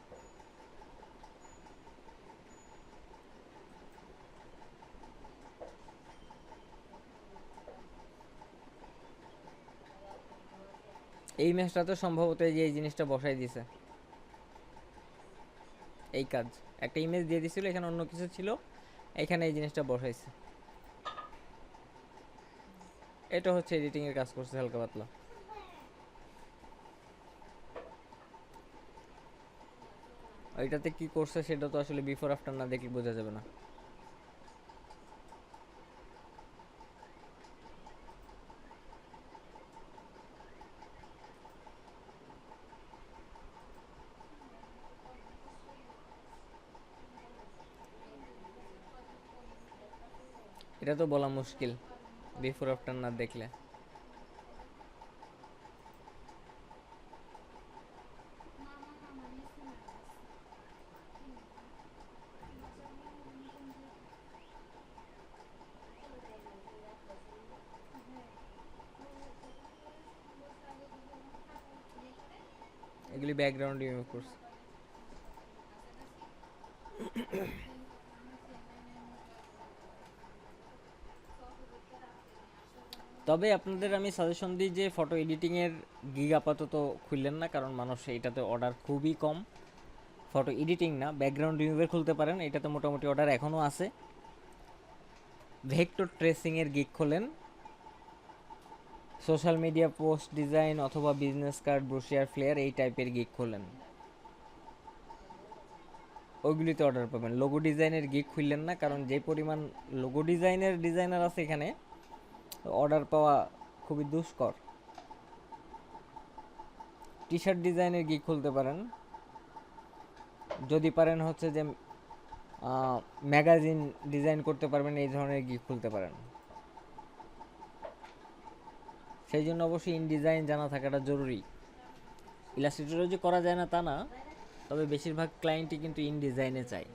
এই ম্যাচটা তো সম্ভবত এই যে এই জিনিসটা বসাই দিছে, এই কাজ। একটা ইমেজ দিয়ে দিছিল, এখানে অন্য কিছু ছিল, এখানে এই জিনিসটা বসাইছে। এটা হচ্ছে এডিটিং এর কাজ করছে হালকা পাতলা। এটাতে কি করছে সেটা তো আসলে বিফোর আফটার না দেখলে বোঝা যাবে না। এটা তো বলা মুশকিল বিফোর আফটার না দেখলে। এগুলি ব্যাকগ্রাউন্ড রিমুভ করছে। তবে আপনাদের আমি সাজেশন দিই যে ফটো এডিটিংয়ের গিগ আপাতত খুললেন না, কারণ মানুষ এইটাতে অর্ডার খুবই কম। ফটো এডিটিং না, ব্যাকগ্রাউন্ড রিমুভের খুলতে পারেন, এটাতে মোটামুটি অর্ডার এখনও আছে। ভেক্টর ট্রেসিংয়ের গিগ খোলেন, সোশ্যাল মিডিয়া পোস্ট ডিজাইন অথবা বিজনেস কার্ড, ব্রোশিয়ার, ফ্লেয়ার এই টাইপের গিগ খোলেন, ওইগুলিতে অর্ডার পাবেন। লোগো ডিজাইনের গিগ খুললেন না, কারণ যে পরিমাণ লোগো ডিজাইনের ডিজাইনার আছে এখানে, অর্ডার পাওয়া খুবই দুষ্কর। টি শার্ট ডিজাইনের গিগ খুলতে পারেন, যদি পারেন হচ্ছে যে ম্যাগাজিন ডিজাইন করতে পারবেন, এই ধরনের গিগ খুলতে পারেন। সেই জন্য অবশ্যই ইন ডিজাইন জানা থাকাটা জরুরি। ইলাস্ট্রেটরে যে করা যায় না তা না, তবে বেশিরভাগ ক্লায়েন্টই কিন্তু ইন ডিজাইনে চায়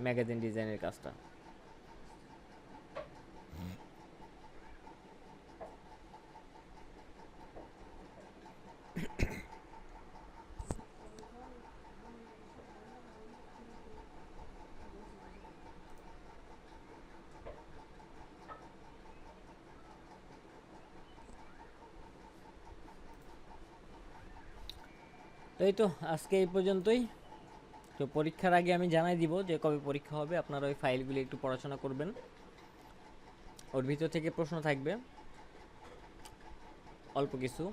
ম্যাগাজিন ডিজাইনের কাজটা। তো এই তো আজকে এই পর্যন্তই। তো পরীক্ষার আগে আমি জানাই দিব যে কবে পরীক্ষা হবে, আপনারা ওই ফাইলগুলি একটু পড়াশোনা করবেন, ওর ভিতর থেকে প্রশ্ন থাকবে অল্প কিছু,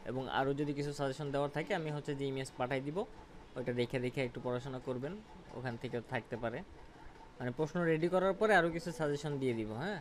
এবং আরও যদি কিছু সাজেশন দেওয়ার থাকে আমি হচ্ছে যে ইমেজ পাঠাই দিব, ওইটা দেখে দেখে একটু পড়াশোনা করবেন, ওখান থেকে থাকতে পারে। মানে প্রশ্ন রেডি করার পরে আরও কিছু সাজেশন দিয়ে দিব। হ্যাঁ,